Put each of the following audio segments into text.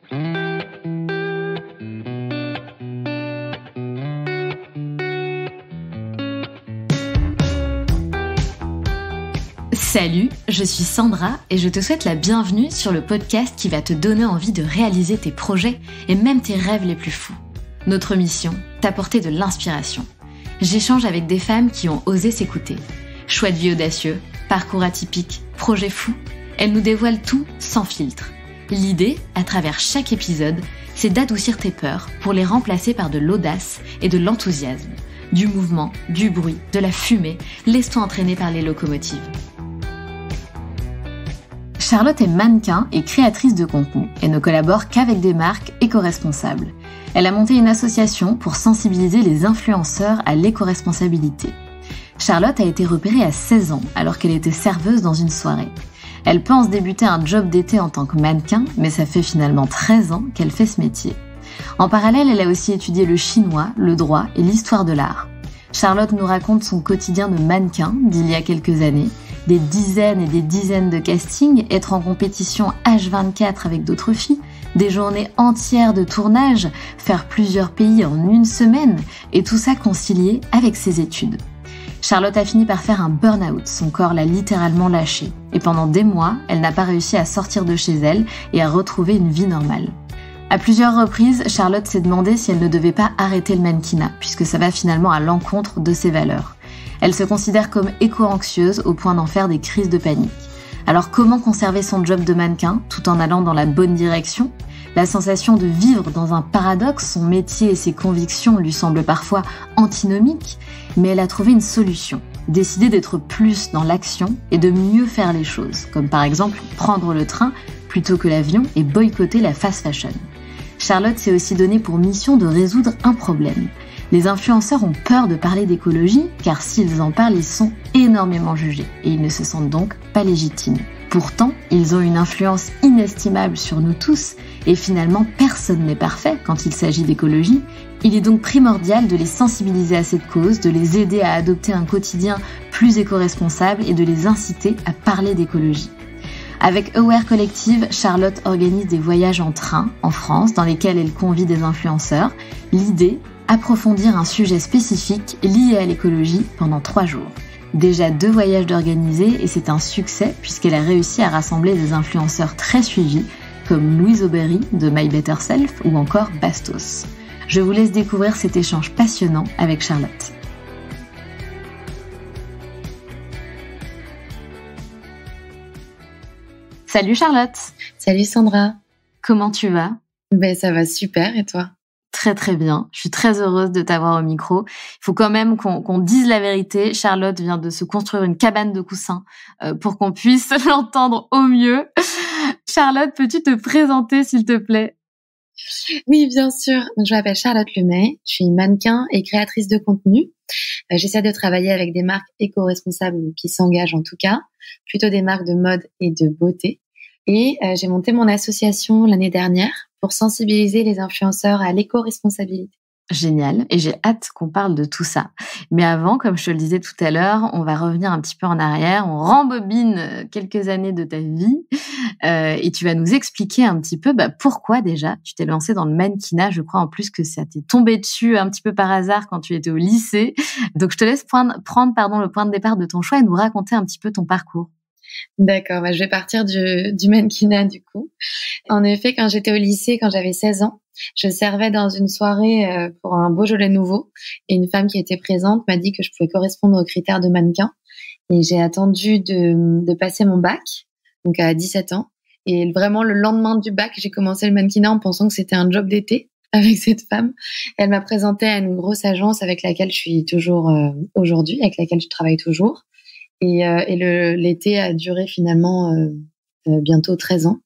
Salut, je suis Sandra et je te souhaite la bienvenue sur le podcast qui va te donner envie de réaliser tes projets et même tes rêves les plus fous. Notre mission, t'apporter de l'inspiration. J'échange avec des femmes qui ont osé s'écouter. Choix de vie audacieux, parcours atypique, projets fous, elles nous dévoilent tout sans filtre. L'idée, à travers chaque épisode, c'est d'adoucir tes peurs pour les remplacer par de l'audace et de l'enthousiasme. Du mouvement, du bruit, de la fumée, laisse-toi entraîner par les locomotives. Charlotte est mannequin et créatrice de contenu et ne collabore qu'avec des marques éco-responsables. Elle a monté une association pour sensibiliser les influenceurs à l'éco-responsabilité. Charlotte a été repérée à 16 ans alors qu'elle était serveuse dans une soirée. Elle pense débuter un job d'été en tant que mannequin, mais ça fait finalement 13 ans qu'elle fait ce métier. En parallèle, elle a aussi étudié le chinois, le droit et l'histoire de l'art. Charlotte nous raconte son quotidien de mannequin d'il y a quelques années, des dizaines et des dizaines de castings, être en compétition H24 avec d'autres filles, des journées entières de tournage, faire plusieurs pays en une semaine, et tout ça concilié avec ses études. Charlotte a fini par faire un burn-out, son corps l'a littéralement lâché, et pendant des mois, elle n'a pas réussi à sortir de chez elle et à retrouver une vie normale. À plusieurs reprises, Charlotte s'est demandé si elle ne devait pas arrêter le mannequinat, puisque ça va finalement à l'encontre de ses valeurs. Elle se considère comme éco-anxieuse au point d'en faire des crises de panique. Alors comment conserver son job de mannequin tout en allant dans la bonne direction ? La sensation de vivre dans un paradoxe, son métier et ses convictions lui semblent parfois antinomiques, mais elle a trouvé une solution. Décider d'être plus dans l'action et de mieux faire les choses, comme par exemple prendre le train plutôt que l'avion et boycotter la fast fashion. Charlotte s'est aussi donné pour mission de résoudre un problème. Les influenceurs ont peur de parler d'écologie car s'ils en parlent, ils sont énormément jugés et ils ne se sentent donc pas légitimes. Pourtant, ils ont une influence inestimable sur nous tous et finalement personne n'est parfait quand il s'agit d'écologie. Il est donc primordial de les sensibiliser à cette cause, de les aider à adopter un quotidien plus éco-responsable et de les inciter à parler d'écologie. Avec Aware Collective, Charlotte organise des voyages en train en France dans lesquels elle convie des influenceurs. L'idée, approfondir un sujet spécifique lié à l'écologie pendant 3 jours. Déjà 2 voyages d'organiser et c'est un succès puisqu'elle a réussi à rassembler des influenceurs très suivis comme Louise Aubéry de My Better Self ou encore Bastos. Je vous laisse découvrir cet échange passionnant avec Charlotte. Salut Charlotte. Salut Sandra. Comment tu vas ? Ça va super et toi ? Très très bien. Je suis très heureuse de t'avoir au micro. Il faut quand même qu'on dise la vérité. Charlotte vient de se construire une cabane de coussins pour qu'on puisse l'entendre au mieux. Charlotte, peux-tu te présenter s'il te plaît ? Oui, bien sûr. Je m'appelle Charlotte Lemay. Je suis mannequin et créatrice de contenu. J'essaie de travailler avec des marques éco-responsables qui s'engagent en tout cas, plutôt des marques de mode et de beauté. Et j'ai monté mon association l'année dernière pour sensibiliser les influenceurs à l'éco-responsabilité. Génial, et j'ai hâte qu'on parle de tout ça. Mais avant, comme je te le disais tout à l'heure, on va revenir un petit peu en arrière, on rembobine quelques années de ta vie et tu vas nous expliquer un petit peu pourquoi déjà tu t'es lancée dans le mannequinat. Je crois en plus que ça t'est tombé dessus un petit peu par hasard quand tu étais au lycée. Donc je te laisse prendre le point de départ de ton choix et nous raconter un petit peu ton parcours. D'accord, je vais partir du mannequinat du coup. En effet, quand j'étais au lycée, quand j'avais 16 ans, je servais dans une soirée pour un Beaujolais nouveau et une femme qui était présente m'a dit que je pouvais correspondre aux critères de mannequin et j'ai attendu de passer mon bac, donc à 17 ans. Et vraiment, le lendemain du bac, j'ai commencé le mannequinat en pensant que c'était un job d'été avec cette femme. Elle m'a présenté à une grosse agence avec laquelle je suis toujours aujourd'hui, avec laquelle je travaille toujours. Et l'été a duré finalement bientôt 13 ans.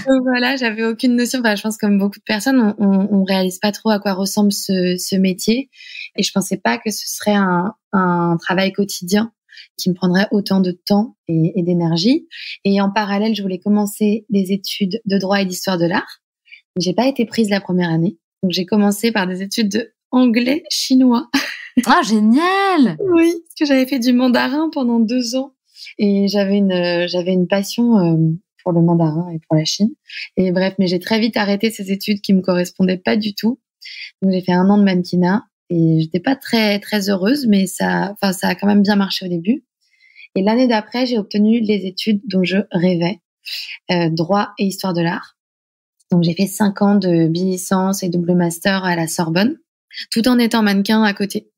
Donc voilà, j'avais aucune notion. Enfin, je pense comme beaucoup de personnes, on réalise pas trop à quoi ressemble ce métier. Et je pensais pas que ce serait un travail quotidien qui me prendrait autant de temps et d'énergie. Et en parallèle, je voulais commencer des études de droit et d'histoire de l'art. J'ai pas été prise la première année. Donc j'ai commencé par des études de anglais chinois. Ah, génial! Oui, parce que j'avais fait du mandarin pendant 2 ans. Et j'avais une passion pour le mandarin et pour la Chine. Et bref, mais j'ai très vite arrêté ces études qui me correspondaient pas du tout. Donc j'ai fait 1 an de mannequinat et j'étais pas très très heureuse, mais ça a quand même bien marché au début. Et l'année d'après, j'ai obtenu les études dont je rêvais, droit et histoire de l'art. Donc j'ai fait 5 ans de bi-licence et double master à la Sorbonne, tout en étant mannequin à côté.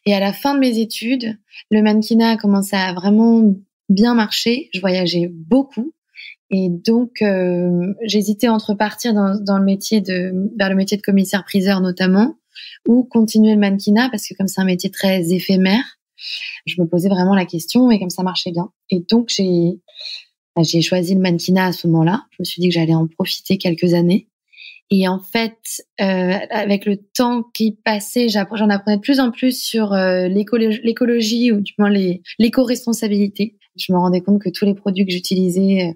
Et à la fin de mes études, le mannequinat a commencé à vraiment bien marcher. Je voyageais beaucoup. Et donc, j'hésitais entre partir dans le métier vers le métier de commissaire-priseur notamment, ou continuer le mannequinat, parce que comme c'est un métier très éphémère, je me posais vraiment la question et comme ça marchait bien. Et donc, j'ai choisi le mannequinat à ce moment-là. Je me suis dit que j'allais en profiter quelques années. Et en fait, avec le temps qui passait, j'en apprenais de plus en plus sur l'écologie ou du moins l'éco-responsabilité. Je me rendais compte que tous les produits que j'utilisais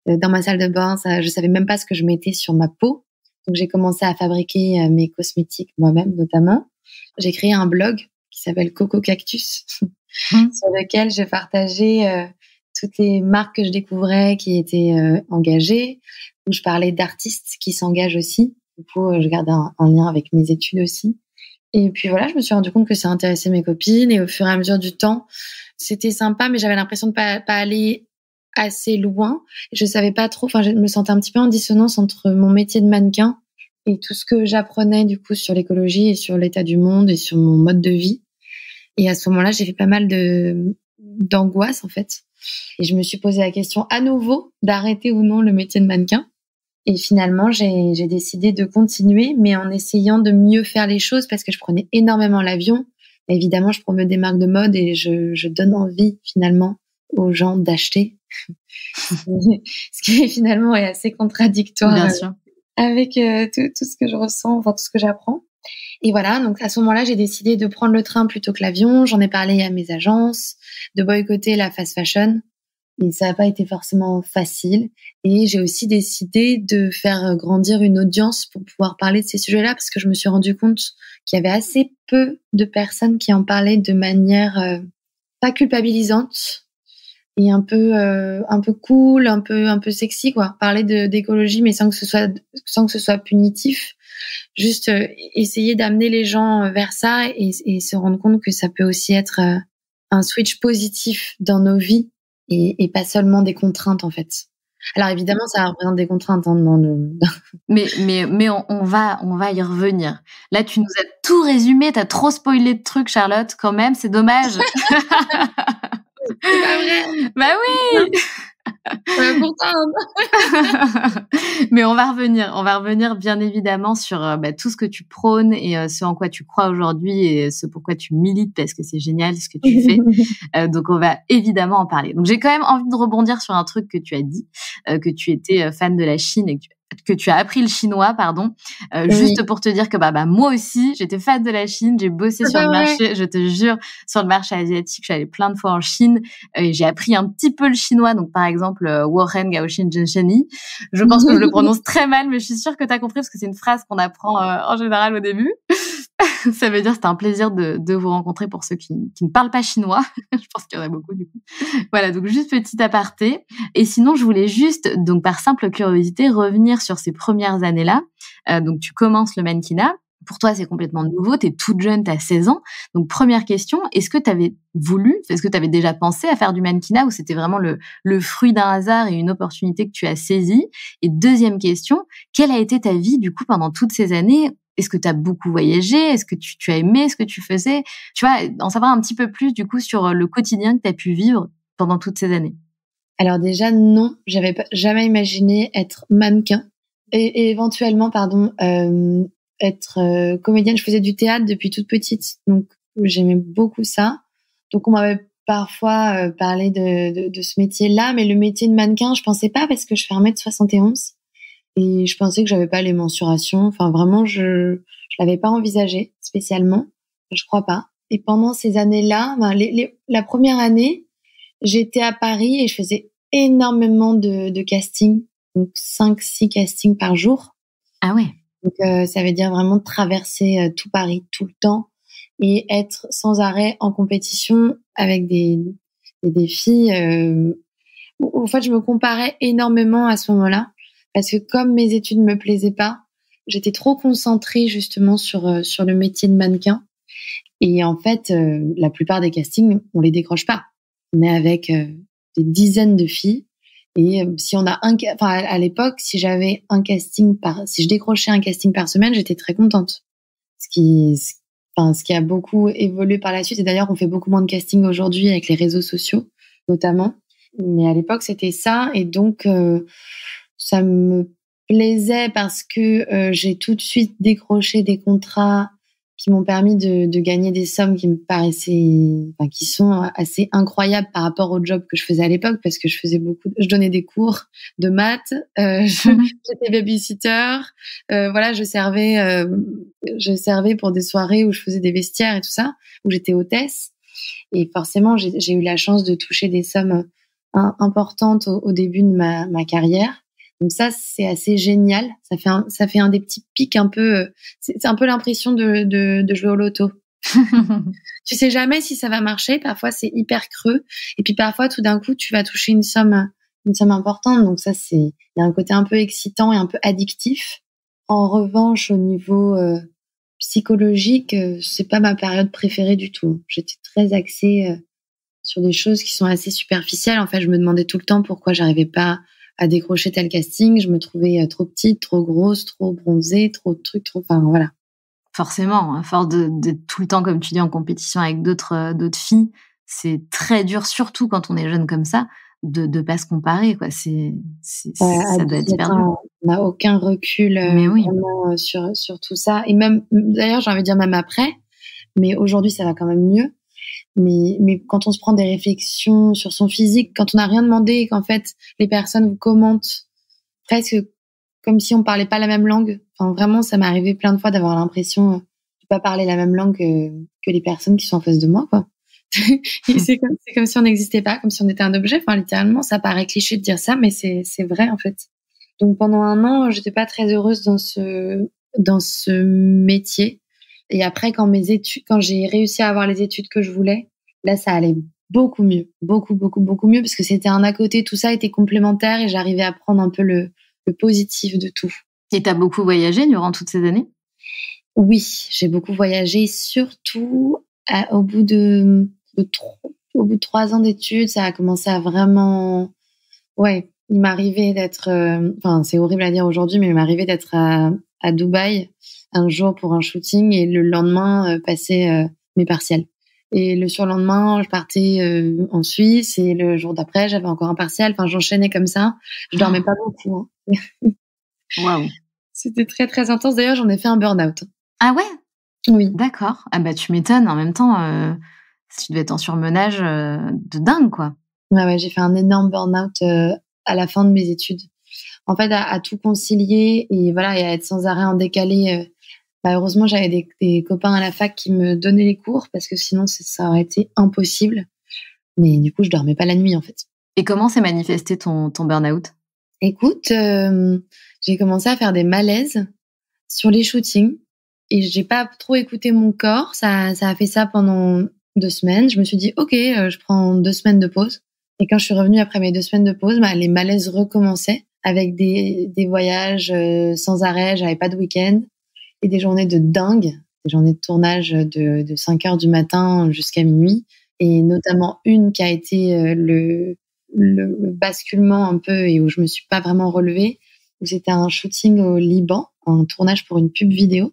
dans ma salle de bain, je savais même pas ce que je mettais sur ma peau. Donc j'ai commencé à fabriquer mes cosmétiques moi-même notamment. J'ai créé un blog qui s'appelle Coco Cactus sur lequel je partageais toutes les marques que je découvrais qui étaient engagées, où je parlais d'artistes qui s'engagent aussi. Du coup, je gardais un lien avec mes études aussi. Et puis voilà, je me suis rendu compte que ça intéressait mes copines et au fur et à mesure du temps, c'était sympa, mais j'avais l'impression de pas aller assez loin. Je savais pas trop, je me sentais un petit peu en dissonance entre mon métier de mannequin et tout ce que j'apprenais du coup sur l'écologie et sur l'état du monde et sur mon mode de vie. Et à ce moment-là, j'ai fait pas mal d'angoisse en fait. Et je me suis posé la question à nouveau d'arrêter ou non le métier de mannequin. Et finalement, j'ai décidé de continuer, mais en essayant de mieux faire les choses parce que je prenais énormément l'avion. Et évidemment, je promeux des marques de mode et je donne envie finalement aux gens d'acheter. Ce qui finalement est assez contradictoire avec tout ce que je ressens, tout ce que j'apprends. Et voilà, donc à ce moment-là, j'ai décidé de prendre le train plutôt que l'avion. J'en ai parlé à mes agences, de boycotter la fast fashion. Et ça n'a pas été forcément facile. Et j'ai aussi décidé de faire grandir une audience pour pouvoir parler de ces sujets-là parce que je me suis rendu compte qu'il y avait assez peu de personnes qui en parlaient de manière pas culpabilisante et un peu cool, un peu sexy quoi. Parler d'écologie mais sans que ce soit punitif. Juste essayer d'amener les gens vers ça et se rendre compte que ça peut aussi être un switch positif dans nos vies et pas seulement des contraintes en fait. Alors évidemment, ça représente des contraintes dans le. Mais on va y revenir. Là, tu nous as tout résumé, t'as trop spoilé de trucs, Charlotte. Quand même, c'est dommage. C'est pas vrai. Bah oui. Pourtant. Mais on va revenir bien évidemment sur tout ce que tu prônes et ce en quoi tu crois aujourd'hui et ce pourquoi tu milites parce que c'est génial ce que tu fais. Donc on va évidemment en parler. Donc j'ai quand même envie de rebondir sur un truc que tu as dit, que tu étais fan de la Chine et que tu as appris le chinois, juste pour te dire que moi aussi, j'étais fan de la Chine, j'ai bossé sur le marché, je te jure, sur le marché asiatique, je suis allée plein de fois en Chine et j'ai appris un petit peu le chinois, donc par exemple, Woren Gaoxin Zhensheni. Je pense que je le prononce très mal, mais je suis sûre que tu as compris parce que c'est une phrase qu'on apprend en général au début. Ça veut dire c'était un plaisir de vous rencontrer pour ceux qui ne parlent pas chinois. Je pense qu'il y en a beaucoup du coup. Voilà, donc juste petit aparté. Et sinon, je voulais juste, donc par simple curiosité, revenir sur ces premières années-là. Donc tu commences le mannequinat. Pour toi, c'est complètement nouveau. Tu es toute jeune, tu as 16 ans. Donc première question, est-ce que tu avais déjà pensé à faire du mannequinat ou c'était vraiment le fruit d'un hasard et une opportunité que tu as saisie? Et deuxième question, quelle a été ta vie du coup pendant toutes ces années? Est-ce que tu as beaucoup voyagé? Est-ce que tu as aimé ce que tu faisais? Tu vois, en savoir un petit peu plus du coup sur le quotidien que tu as pu vivre pendant toutes ces années. Alors déjà, non, j'avais jamais imaginé être mannequin et éventuellement, être comédienne. Je faisais du théâtre depuis toute petite, donc j'aimais beaucoup ça. Donc on m'avait parfois parlé de ce métier-là, mais le métier de mannequin, je pensais pas parce que je fais 1m71. Et je pensais que j'avais pas les mensurations. Enfin, vraiment, je l'avais pas envisagé spécialement. Je crois pas. Et pendant ces années-là, la première année, j'étais à Paris et je faisais énormément de castings. Donc, 5-6 castings par jour. Ah ouais. Donc, ça veut dire vraiment traverser tout Paris tout le temps et être sans arrêt en compétition avec des filles En fait, je me comparais énormément à ce moment-là parce que comme mes études me plaisaient pas, j'étais trop concentrée justement sur le métier de mannequin. Et en fait, la plupart des castings, on les décroche pas. On est avec des dizaines de filles. Et si on a à l'époque, si je décrochais un casting par semaine, j'étais très contente. Ce qui a beaucoup évolué par la suite. Et d'ailleurs, on fait beaucoup moins de castings aujourd'hui avec les réseaux sociaux, notamment. Mais à l'époque, c'était ça. Et donc, ça me plaisait parce que j'ai tout de suite décroché des contrats qui m'ont permis de gagner des sommes qui me paraissaient, qui sont assez incroyables par rapport au job que je faisais à l'époque, parce que je donnais des cours de maths, j'étais babysitter, voilà, je servais pour des soirées où je faisais des vestiaires et tout ça, où j'étais hôtesse. Et forcément, j'ai eu la chance de toucher des sommes importantes au début de ma carrière. Donc ça, c'est assez génial. Ça fait un des petits pics un peu. C'est un peu l'impression de jouer au loto. Tu sais jamais si ça va marcher. Parfois, c'est hyper creux. Et puis parfois, tout d'un coup, tu vas toucher une somme importante. Donc ça, il y a un côté un peu excitant et un peu addictif. En revanche, au niveau psychologique, c'est pas ma période préférée du tout. J'étais très axée sur des choses qui sont assez superficielles. En fait, je me demandais tout le temps pourquoi j'arrivais pas à décrocher tel casting. Je me trouvais trop petite, trop grosse, trop bronzée, trop de trucs, enfin voilà. Forcément, à force d'être tout le temps, comme tu dis, en compétition avec d'autres filles, c'est très dur, surtout quand on est jeune comme ça, de pas se comparer, quoi. Ça doit être hyper dur. On n'a aucun recul vraiment sur tout ça. Et même, d'ailleurs, j'ai envie de dire même après, mais aujourd'hui, ça va quand même mieux. Mais quand on se prend des réflexions sur son physique, quand on n'a rien demandé et qu'en fait, les personnes vous commentent presque comme si on parlait pas la même langue. Enfin, vraiment, ça m'est arrivé plein de fois d'avoir l'impression de pas parler la même langue que les personnes qui sont en face de moi, quoi. Et c'est comme si on n'existait pas, comme si on était un objet. Enfin, littéralement, ça paraît cliché de dire ça, mais c'est vrai, en fait. Donc, pendant un an, j'étais pas très heureuse dans ce métier. Et après, quand j'ai réussi à avoir les études que je voulais, là, ça allait beaucoup mieux. Beaucoup, beaucoup, beaucoup mieux, parce que c'était un à côté, tout ça était complémentaire et j'arrivais à prendre un peu le positif de tout. Et t'as beaucoup voyagé durant toutes ces années ? Oui, j'ai beaucoup voyagé, surtout au bout de 3 ans d'études, ça a commencé à vraiment... Ouais, il m'arrivait d'être... c'est horrible à dire aujourd'hui, mais il m'arrivait d'être à Dubaï un jour pour un shooting et le lendemain passer mes partiels. Et le surlendemain, je partais en Suisse et le jour d'après, j'avais encore un partiel. Enfin, j'enchaînais comme ça. Je dormais pas beaucoup. Waouh. C'était très, très intense. D'ailleurs, j'en ai fait un burn-out. Ah ouais ? Oui. D'accord. Ah bah, tu m'étonnes. En même temps, tu devais être en surmenage de dingue, quoi. Ouais, j'ai fait un énorme burn-out à la fin de mes études. En fait, à tout concilier et voilà, et à être sans arrêt en décalé. Heureusement, j'avais des copains à la fac qui me donnaient les cours parce que sinon, ça aurait été impossible. Mais du coup, je dormais pas la nuit, en fait. Et comment s'est manifesté ton burn-out ? Écoute, j'ai commencé à faire des malaises sur les shootings et j'ai pas trop écouté mon corps. Ça a fait ça pendant 2 semaines. Je me suis dit, ok, je prends 2 semaines de pause. Et quand je suis revenue après mes 2 semaines de pause, les malaises recommençaient avec des voyages sans arrêt. J'avais pas de week-end et des journées de dingue, des journées de tournage de 5 heures du matin jusqu'à minuit. Et notamment une qui a été le basculement un peu et où je me suis pas vraiment relevée. C'était un shooting au Liban, un tournage pour une pub vidéo.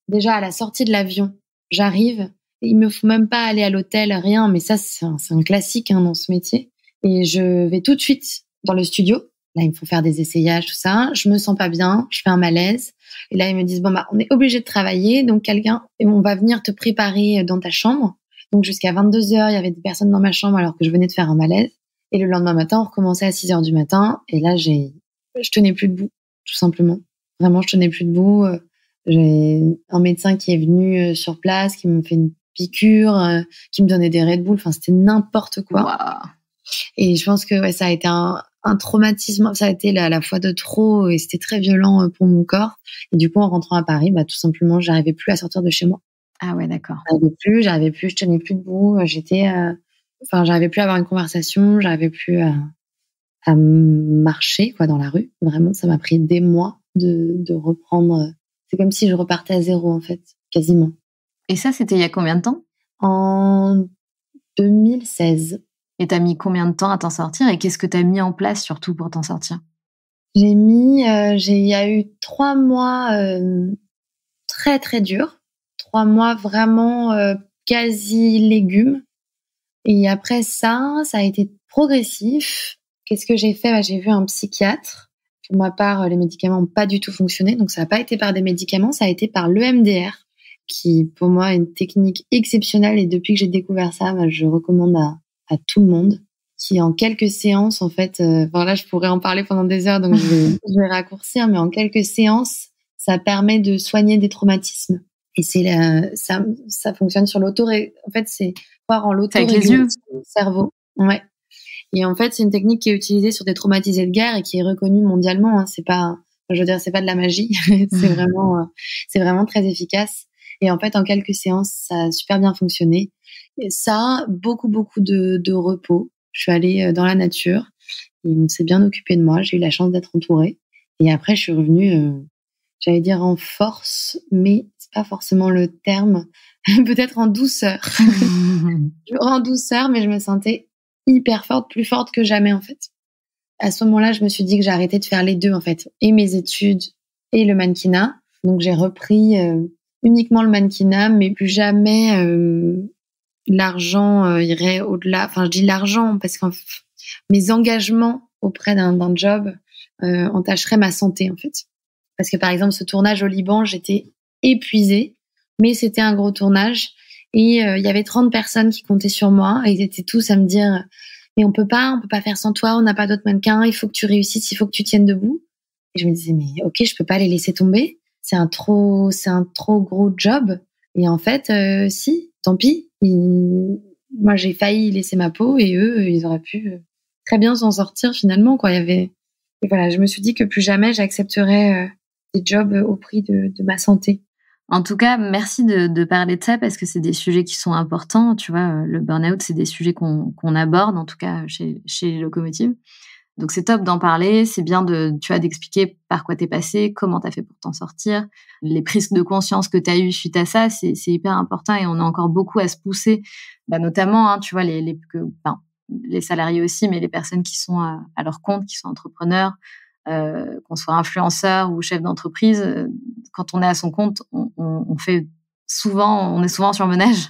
Déjà, à la sortie de l'avion, j'arrive. Il me faut même pas aller à l'hôtel, rien. Mais ça, c'est un classique dans ce métier. Et je vais tout de suite dans le studio. Là, il me faut faire des essayages, tout ça. Je me sens pas bien, je fais un malaise. Et là, ils me disent, on est obligé de travailler. Donc, on va venir te préparer dans ta chambre. Donc, jusqu'à 22h, il y avait des personnes dans ma chambre alors que je venais de faire un malaise. Et le lendemain matin, on recommençait à 6h du matin. Et là, je tenais plus debout, tout simplement. Vraiment, je tenais plus debout. J'ai un médecin qui est venu sur place, qui me fait une piqûre, qui me donnait des Red Bull. Enfin, c'était n'importe quoi. Wow. Et je pense que ça a été un traumatisme. Ça a été la fois de trop et c'était très violent pour mon corps. Et du coup, en rentrant à Paris, tout simplement, j'arrivais plus à sortir de chez moi. Ah ouais, d'accord. J'arrivais plus, je tenais plus debout. J'arrivais plus à avoir une conversation. J'arrivais plus à... marcher quoi dans la rue. Vraiment, ça m'a pris des mois de reprendre. C'est comme si je repartais à zéro en fait, quasiment. Et ça, c'était il y a combien de temps? En 2016. Et t'as mis combien de temps à t'en sortir et qu'est-ce que t'as mis en place surtout pour t'en sortir? Il y a eu 3 mois très très durs, 3 mois vraiment quasi légumes. Et après ça a été progressif. Qu'est-ce que j'ai fait? J'ai vu un psychiatre. Pour ma part, les médicaments n'ont pas du tout fonctionné, donc ça n'a pas été par des médicaments, ça a été par l'EMDR, qui pour moi est une technique exceptionnelle. Et depuis que j'ai découvert ça, je recommande à tout le monde. Qui en quelques séances, en fait, là je pourrais en parler pendant des heures, donc je vais raccourcir, mais en quelques séances, ça permet de soigner des traumatismes. Et ça fonctionne sur en fait, c'est voir en l'autorégulation du cerveau. Ouais. Et en fait, c'est une technique qui est utilisée sur des traumatisés de guerre et qui est reconnue mondialement. C'est pas de la magie. c'est vraiment très efficace. Et en fait, en quelques séances, ça a super bien fonctionné. Et ça, beaucoup de repos. Je suis allée dans la nature. Et on s'est bien occupé de moi. J'ai eu la chance d'être entourée. Et après, je suis revenue, j'allais dire en force, mais c'est pas forcément le terme. Peut-être en douceur. En douceur, mais je me sentais hyper forte, plus forte que jamais, en fait. À ce moment-là, je me suis dit que j'ai arrêté de faire les deux, en fait. Et mes études et le mannequinat. Donc, j'ai repris uniquement le mannequinat, mais plus jamais l'argent irait au-delà. Enfin, je dis l'argent parce que mes engagements auprès d'un job entacheraient ma santé, en fait. Parce que, par exemple, ce tournage au Liban, j'étais épuisée, mais c'était un gros tournage. Et il y avait 30 personnes qui comptaient sur moi et ils étaient tous à me dire mais on peut pas faire sans toi, on n'a pas d'autres mannequins, il faut que tu réussisses, il faut que tu tiennes debout. Et je me disais mais ok, je peux pas les laisser tomber, c'est un trop gros job. Et en fait si, tant pis. Moi j'ai failli laisser ma peau et eux ils auraient pu très bien s'en sortir finalement quoi. Et voilà, je me suis dit que plus jamais j'accepterais des jobs au prix de ma santé. En tout cas, merci de parler de ça parce que c'est des sujets qui sont importants. Tu vois, le burn-out, c'est des sujets qu'on aborde, en tout cas chez Locomotive. Donc, c'est top d'en parler. C'est bien d'expliquer par quoi t'es passé, comment t'as fait pour t'en sortir, les prises de conscience que t'as eues suite à ça. C'est hyper important et on a encore beaucoup à se pousser. Notamment, tu vois, les salariés aussi, mais les personnes qui sont à leur compte, qui sont entrepreneurs, qu'on soit influenceur ou chef d'entreprise, quand on est à son compte, on est souvent en surmenage.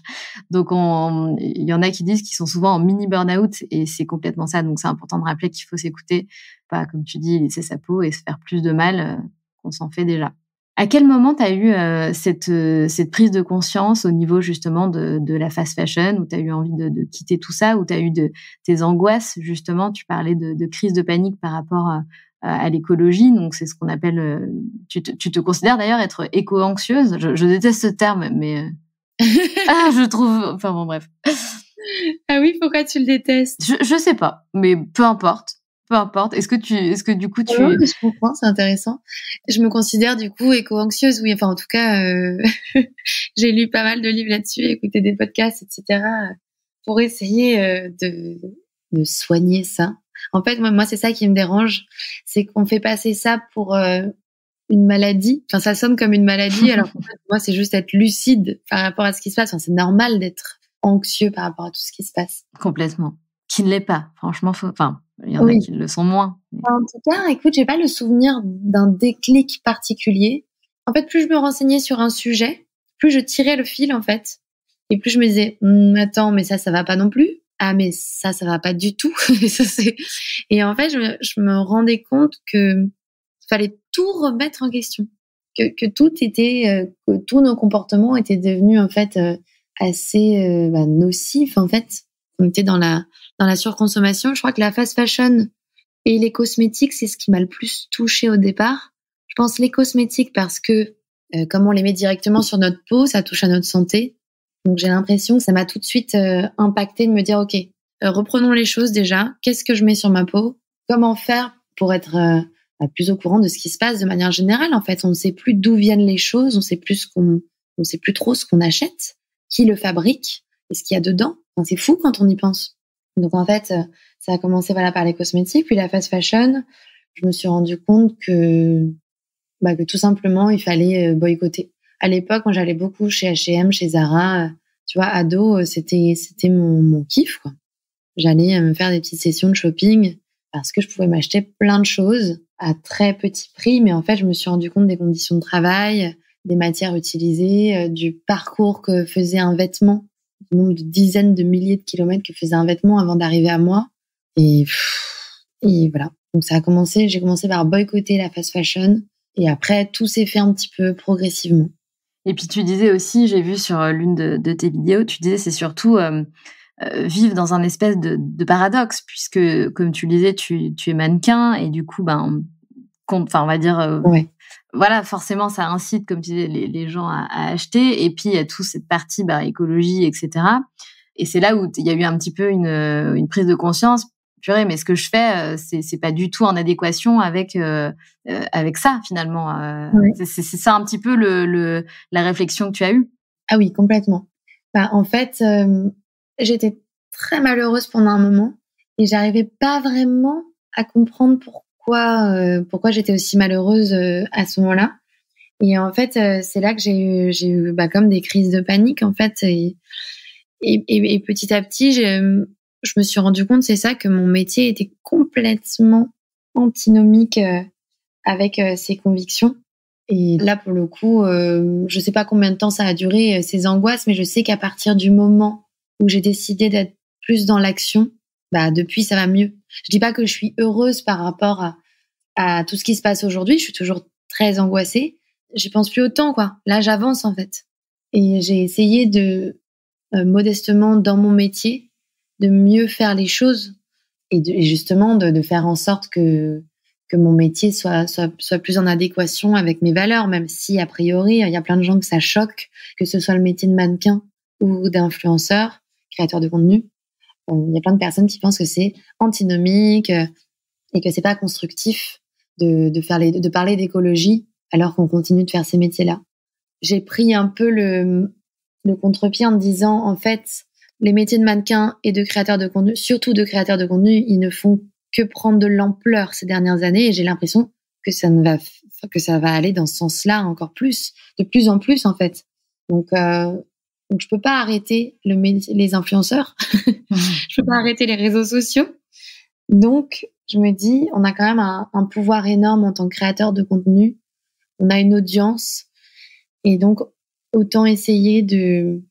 Donc, il y en a qui disent qu'ils sont souvent en mini burn-out et c'est complètement ça. Donc, c'est important de rappeler qu'il faut s'écouter, pas, comme tu dis, laisser sa peau et se faire plus de mal qu'on s'en fait déjà. À quel moment tu as eu cette prise de conscience au niveau justement de la fast fashion, où tu as eu envie de quitter tout ça, où tu as eu tes angoisses, justement, tu parlais de crise de panique par rapport à l'écologie, donc c'est ce qu'on appelle... Tu te considères d'ailleurs être éco-anxieuse. Je déteste ce terme, mais je trouve... Enfin bon, bref. Ah oui, pourquoi tu le détestes? Je sais pas, mais peu importe. Est-ce que du coup tu... Je comprends, c'est intéressant. Je me considère du coup éco-anxieuse, oui. Enfin, en tout cas, j'ai lu pas mal de livres là-dessus, écouté des podcasts, etc. pour essayer de soigner ça. En fait, moi, c'est ça qui me dérange, c'est qu'on fait passer ça pour une maladie. Enfin, ça sonne comme une maladie, alors qu'en fait, moi, c'est juste être lucide par rapport à ce qui se passe. Enfin, c'est normal d'être anxieux par rapport à tout ce qui se passe. Complètement. Qui ne l'est pas, franchement. Il y en a qui le sont moins. Mais... En tout cas, écoute, j'ai pas le souvenir d'un déclic particulier. En fait, plus je me renseignais sur un sujet, plus je tirais le fil, en fait. Et plus je me disais, attends, mais ça va pas non plus. Ah, mais ça va pas du tout. Et en fait, je me rendais compte que fallait tout remettre en question. Que tout était, que tous nos comportements étaient devenus, en fait, assez nocifs, en fait. On était dans la surconsommation. Je crois que la fast fashion et les cosmétiques, c'est ce qui m'a le plus touchée au départ. Je pense les cosmétiques parce que, comme on les met directement sur notre peau, ça touche à notre santé. Donc, j'ai l'impression que ça m'a tout de suite impacté de me dire, OK, reprenons les choses déjà. Qu'est-ce que je mets sur ma peau? Comment faire pour être plus au courant de ce qui se passe de manière générale? En fait, on ne sait plus d'où viennent les choses, on sait plus trop ce qu'on achète, qui le fabrique et ce qu'il y a dedans. Enfin, c'est fou quand on y pense. Donc en fait, ça a commencé par les cosmétiques, puis la fast fashion. Je me suis rendu compte que tout simplement il fallait boycotter. À l'époque, quand j'allais beaucoup chez H&M, chez Zara, tu vois, ado, c'était mon kiff, quoi. J'allais me faire des petites sessions de shopping parce que je pouvais m'acheter plein de choses à très petit prix, mais en fait, je me suis rendu compte des conditions de travail, des matières utilisées, du parcours que faisait un vêtement, du nombre de dizaines de milliers de kilomètres que faisait un vêtement avant d'arriver à moi. Et voilà. Donc j'ai commencé par boycotter la fast fashion, et après, tout s'est fait un petit peu progressivement. Et puis tu disais aussi, j'ai vu sur l'une de tes vidéos, tu disais c'est surtout vivre dans un espèce de paradoxe, puisque comme tu le disais, tu es mannequin et du coup, on va dire, Ouais. Voilà, forcément, ça incite, comme tu disais, les gens à acheter. Et puis il y a toute cette partie écologie, etc. Et c'est là où il y a eu un petit peu une prise de conscience. Purée, mais ce que je fais, c'est pas du tout en adéquation avec ça finalement. Ouais. C'est ça un petit peu la réflexion que tu as eue. Ah oui, complètement. En fait, j'étais très malheureuse pendant un moment et j'arrivais pas vraiment à comprendre pourquoi j'étais aussi malheureuse à ce moment-là. Et en fait, c'est là que j'ai eu comme des crises de panique en fait. Et petit à petit, je me suis rendu compte, c'est ça, que mon métier était complètement antinomique avec ses convictions. Et là, pour le coup, je sais pas combien de temps ça a duré, ces angoisses, mais je sais qu'à partir du moment où j'ai décidé d'être plus dans l'action, depuis, ça va mieux. Je dis pas que je suis heureuse par rapport à tout ce qui se passe aujourd'hui. Je suis toujours très angoissée. J'y pense plus autant, quoi. Là, j'avance, en fait. Et j'ai essayé de, modestement, dans mon métier, de mieux faire les choses et justement de faire en sorte que mon métier soit plus en adéquation avec mes valeurs, même si, a priori, il y a plein de gens que ça choque, que ce soit le métier de mannequin ou d'influenceur, créateur de contenu. Il y a plein de personnes qui pensent que c'est antinomique et que c'est pas constructif de parler d'écologie alors qu'on continue de faire ces métiers-là. J'ai pris un peu le contre-pied en me disant, en fait, les métiers de mannequin et de créateur de contenu, surtout de créateur de contenu, ils ne font que prendre de l'ampleur ces dernières années, et j'ai l'impression que ça va aller dans ce sens-là encore plus, de plus en plus en fait. Donc je peux pas arrêter les influenceurs, je peux pas arrêter les réseaux sociaux. Donc je me dis, on a quand même un pouvoir énorme en tant que créateur de contenu, on a une audience, et donc autant essayer de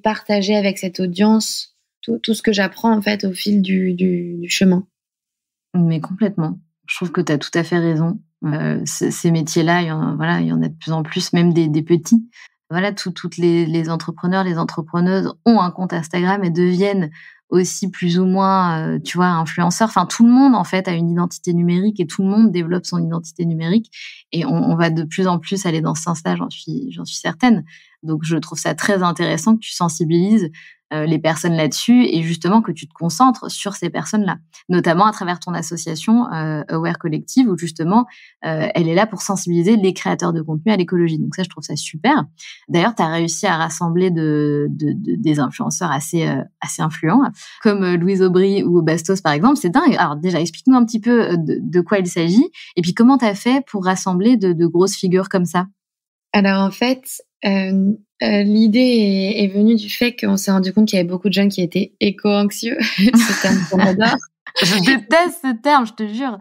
partager avec cette audience tout ce que j'apprends en fait au fil du chemin. Mais complètement. Je trouve que tu as tout à fait raison. Ces métiers-là, il y en a de plus en plus, même des petits. Voilà, toutes les entrepreneurs, les entrepreneuses ont un compte Instagram et deviennent aussi plus ou moins, influenceurs. Enfin, tout le monde, en fait, a une identité numérique et tout le monde développe son identité numérique. Et on va de plus en plus aller dans ce sens-là, j'en suis certaine. Donc, je trouve ça très intéressant que tu sensibilises les personnes là-dessus et justement que tu te concentres sur ces personnes-là, notamment à travers ton association Aware Collective où justement elle est là pour sensibiliser les créateurs de contenu à l'écologie. Donc ça, je trouve ça super. D'ailleurs, tu as réussi à rassembler des influenceurs assez influents comme Louise Aubry ou Bastos par exemple. C'est dingue. Alors déjà, explique-nous un petit peu de quoi il s'agit et puis comment tu as fait pour rassembler de grosses figures comme ça. Alors en fait, l'idée est venue du fait qu'on s'est rendu compte qu'il y avait beaucoup de jeunes qui étaient éco-anxieux. Ce terme qu'on adore. Je déteste ce terme, je te jure.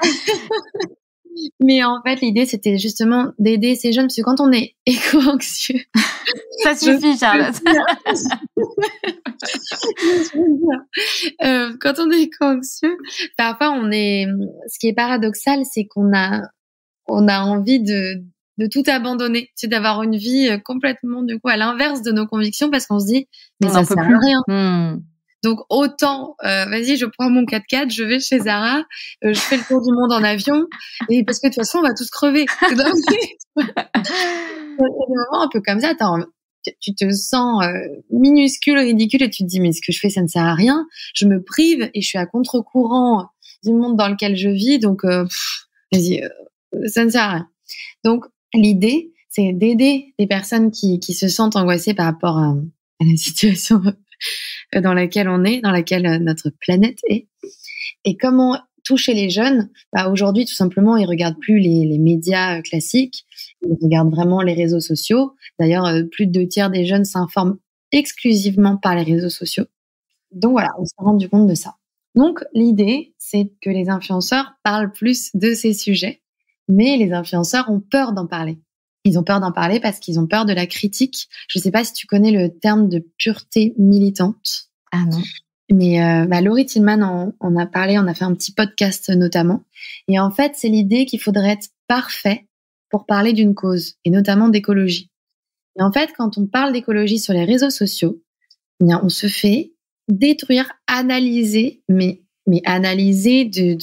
Mais en fait, l'idée, c'était justement d'aider ces jeunes, parce que quand on est éco-anxieux... Ça suffit, Charlotte. Quand on est éco-anxieux, parfois ce qui est paradoxal, c'est qu'on a envie de tout abandonner, c'est d'avoir une vie complètement du coup à l'inverse de nos convictions parce qu'on se dit mais ça sert à rien. Donc autant vas-y, je prends mon 4x4, je vais chez Zara, je fais le tour du monde en avion et parce que de toute façon on va tous crever. Il y a des moments un peu comme ça, tu te sens minuscule, ridicule et tu te dis mais ce que je fais ça ne sert à rien, je me prive et je suis à contre-courant du monde dans lequel je vis donc vas-y, ça ne sert à rien. Donc l'idée, c'est d'aider des personnes qui se sentent angoissées par rapport à la situation dans laquelle on est, dans laquelle notre planète est. Et comment toucher les jeunes? Aujourd'hui, tout simplement, ils regardent plus les médias classiques. Ils regardent vraiment les réseaux sociaux. D'ailleurs, plus de 2/3 des jeunes s'informent exclusivement par les réseaux sociaux. Donc voilà, on s'est rendu compte de ça. Donc l'idée, c'est que les influenceurs parlent plus de ces sujets, mais les influenceurs ont peur d'en parler. Ils ont peur d'en parler parce qu'ils ont peur de la critique. Je ne sais pas si tu connais le terme de pureté militante. Ah non. Mais Laurie Tillman en a parlé, on a fait un petit podcast notamment. Et en fait, c'est l'idée qu'il faudrait être parfait pour parler d'une cause, et notamment d'écologie. Et en fait, quand on parle d'écologie sur les réseaux sociaux, eh bien, on se fait détruire, analyser, mais analyser de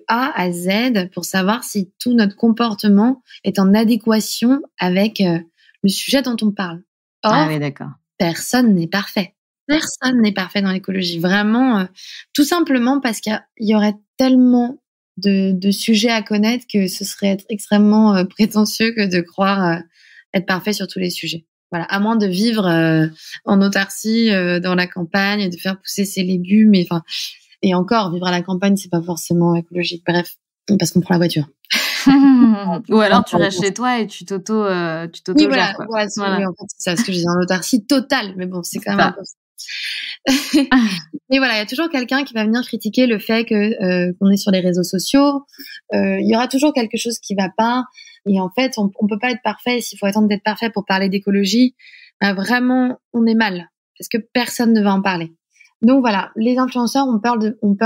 A à Z pour savoir si tout notre comportement est en adéquation avec le sujet dont on parle. Or, Ah oui, d'accord. Personne n'est parfait. Personne n'est parfait dans l'écologie. Vraiment, tout simplement parce qu'il y aurait tellement de sujets à connaître que ce serait être extrêmement prétentieux que de croire être parfait sur tous les sujets. Voilà, à moins de vivre en autarcie dans la campagne et de faire pousser ses légumes. Et encore, vivre à la campagne, c'est pas forcément écologique. Bref, parce qu'on prend la voiture. Ou alors tu restes chez toi et tu t'auto Oui, gères, voilà. quoi. Voilà. Oui, en fait, c'est ça ce que je disais, en autarcie totale. Mais bon, c'est quand même un peu ça. Mais voilà, il y a toujours quelqu'un qui va venir critiquer le fait que qu'on est sur les réseaux sociaux. Il y aura toujours quelque chose qui va pas. Et en fait, on peut pas être parfait. S'il faut attendre d'être parfait pour parler d'écologie, vraiment, on est mal parce que personne ne va en parler. Donc voilà, les influenceurs ont peur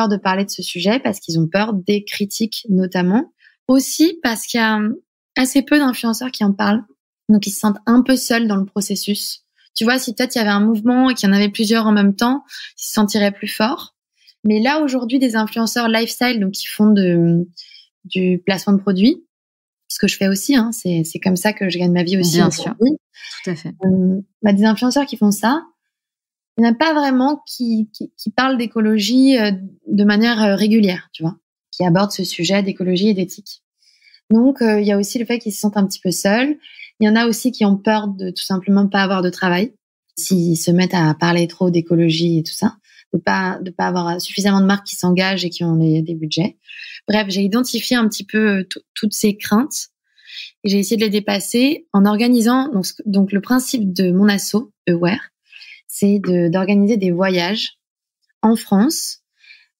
de parler de ce sujet parce qu'ils ont peur des critiques notamment. Aussi parce qu'il y a assez peu d'influenceurs qui en parlent. Donc ils se sentent un peu seuls dans le processus. Tu vois, si peut-être il y avait un mouvement et qu'il y en avait plusieurs en même temps, ils se sentiraient plus forts. Mais là, aujourd'hui, des influenceurs lifestyle, donc qui font du placement de produits, ce que je fais aussi, hein, c'est comme ça que je gagne ma vie aussi. Bien sûr, tout à fait. Des influenceurs qui font ça, il n'y en a pas vraiment qui parlent d'écologie de manière régulière, tu vois, qui abordent ce sujet d'écologie et d'éthique. Donc, il y a aussi le fait qu'ils se sentent un petit peu seuls. Il y en a aussi qui ont peur de tout simplement pas avoir de travail, s'ils se mettent à parler trop d'écologie et tout ça, de pas avoir suffisamment de marques qui s'engagent et qui ont des budgets. Bref, j'ai identifié un petit peu toutes ces craintes et j'ai essayé de les dépasser en organisant. Donc le principe de mon asso, Aware, c'est d'organiser des voyages en France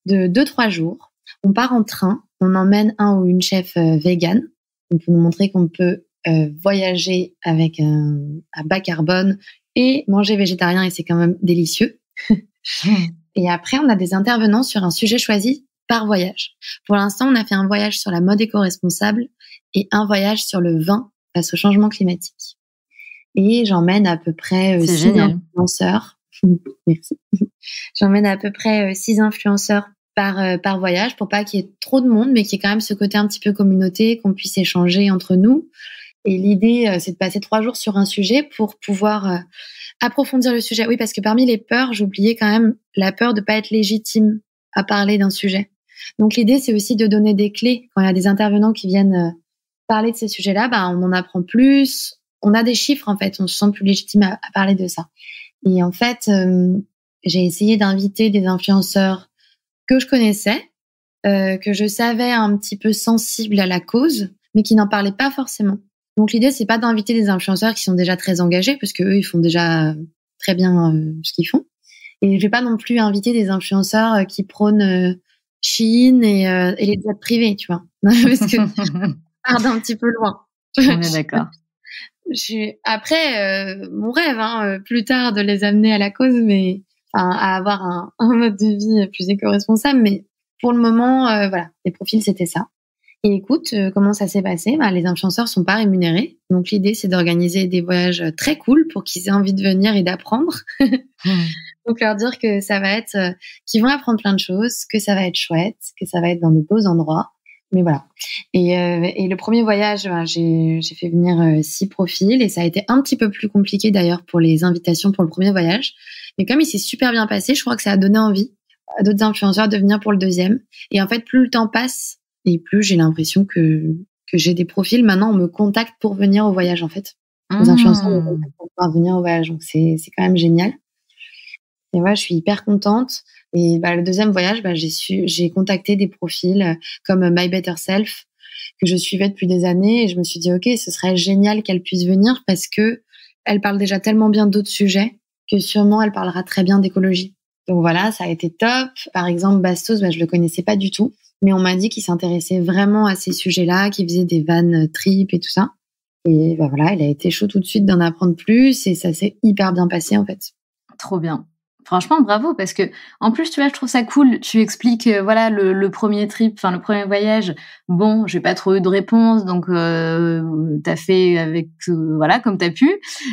de 2-3 jours. On part en train, on emmène un ou une chef vegan pour nous montrer qu'on peut voyager avec à bas carbone et manger végétarien, et c'est quand même délicieux. Et après, on a des intervenants sur un sujet choisi par voyage. Pour l'instant, on a fait un voyage sur la mode éco-responsable et un voyage sur le vin face au changement climatique. Et j'emmène à peu près 6 influenceurs. Merci. J'emmène à peu près 6 influenceurs par voyage pour pas qu'il y ait trop de monde, mais qu'il y ait quand même ce côté un petit peu communauté, qu'on puisse échanger entre nous. Et l'idée, c'est de passer 3 jours sur un sujet pour pouvoir approfondir le sujet. Oui, parce que parmi les peurs, j'oubliais quand même la peur de pas être légitime à parler d'un sujet. Donc l'idée, c'est aussi de donner des clés. Quand il y a des intervenants qui viennent parler de ces sujets-là, on en apprend plus. On a des chiffres, en fait. On se sent plus légitime à parler de ça. Et en fait, j'ai essayé d'inviter des influenceurs que je connaissais, que je savais un petit peu sensibles à la cause, mais qui n'en parlaient pas forcément. Donc l'idée, c'est pas d'inviter des influenceurs qui sont déjà très engagés, parce que eux, ils font déjà très bien ce qu'ils font. Et je vais pas non plus inviter des influenceurs qui prônent Chine et les jets privés, tu vois, parce que je pars d'un petit peu loin. On est d'accord. Après, mon rêve, plus tard, de les amener à la cause, mais à avoir un mode de vie plus éco-responsable. Mais pour le moment, voilà, les profils, c'était ça. Et écoute, comment ça s'est passé? Les influenceurs sont pas rémunérés. Donc, l'idée, c'est d'organiser des voyages très cool pour qu'ils aient envie de venir et d'apprendre. Donc, leur dire que ça va être, qu'ils vont apprendre plein de choses, que ça va être chouette, que ça va être dans de beaux endroits. Mais voilà. Et le premier voyage, j'ai fait venir 6 profils et ça a été un petit peu plus compliqué d'ailleurs pour les invitations pour le premier voyage. Mais comme il s'est super bien passé, je crois que ça a donné envie à d'autres influenceurs de venir pour le deuxième. Et en fait, plus le temps passe et plus j'ai l'impression que j'ai des profils. Maintenant, on me contacte pour venir au voyage, en fait. Les influenceurs me contactent pour pouvoir venir au voyage. Donc, c'est quand même génial. Et je suis hyper contente. Et le deuxième voyage, j'ai contacté des profils comme My Better Self que je suivais depuis des années et je me suis dit ok, ce serait génial qu'elle puisse venir parce que elle parle déjà tellement bien d'autres sujets que sûrement elle parlera très bien d'écologie. Donc voilà, ça a été top. Par exemple, Bastos, je le connaissais pas du tout, mais on m'a dit qu'il s'intéressait vraiment à ces sujets-là, qu'il faisait des van trip et tout ça. Et voilà, il a été chaud tout de suite d'en apprendre plus et ça s'est hyper bien passé en fait. Trop bien. Franchement, bravo, parce que en plus, tu vois, je trouve ça cool. Tu expliques, voilà, le premier trip, enfin le premier voyage. Bon, j'ai pas trop eu de réponse, donc t'as fait avec, voilà, comme t'as pu.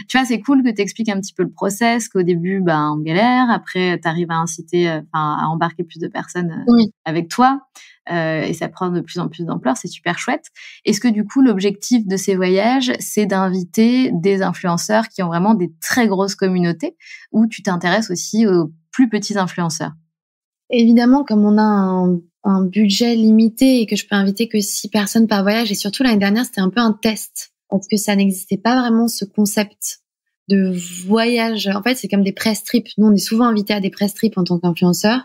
Tu vois, c'est cool que t'expliques un petit peu le process, qu'au début, on galère, après t'arrives à inciter, à embarquer plus de personnes avec toi. Et ça prend de plus en plus d'ampleur, c'est super chouette. Est-ce que du coup, l'objectif de ces voyages, c'est d'inviter des influenceurs qui ont vraiment des très grosses communautés, ou tu t'intéresses aussi aux plus petits influenceurs? Évidemment, comme on a un budget limité et que je peux inviter que 6 personnes par voyage, et surtout l'année dernière, c'était un peu un test, parce que ça n'existait pas vraiment ce concept de voyage. En fait, c'est comme des press trips. Nous, on est souvent invités à des press trips en tant qu'influenceurs,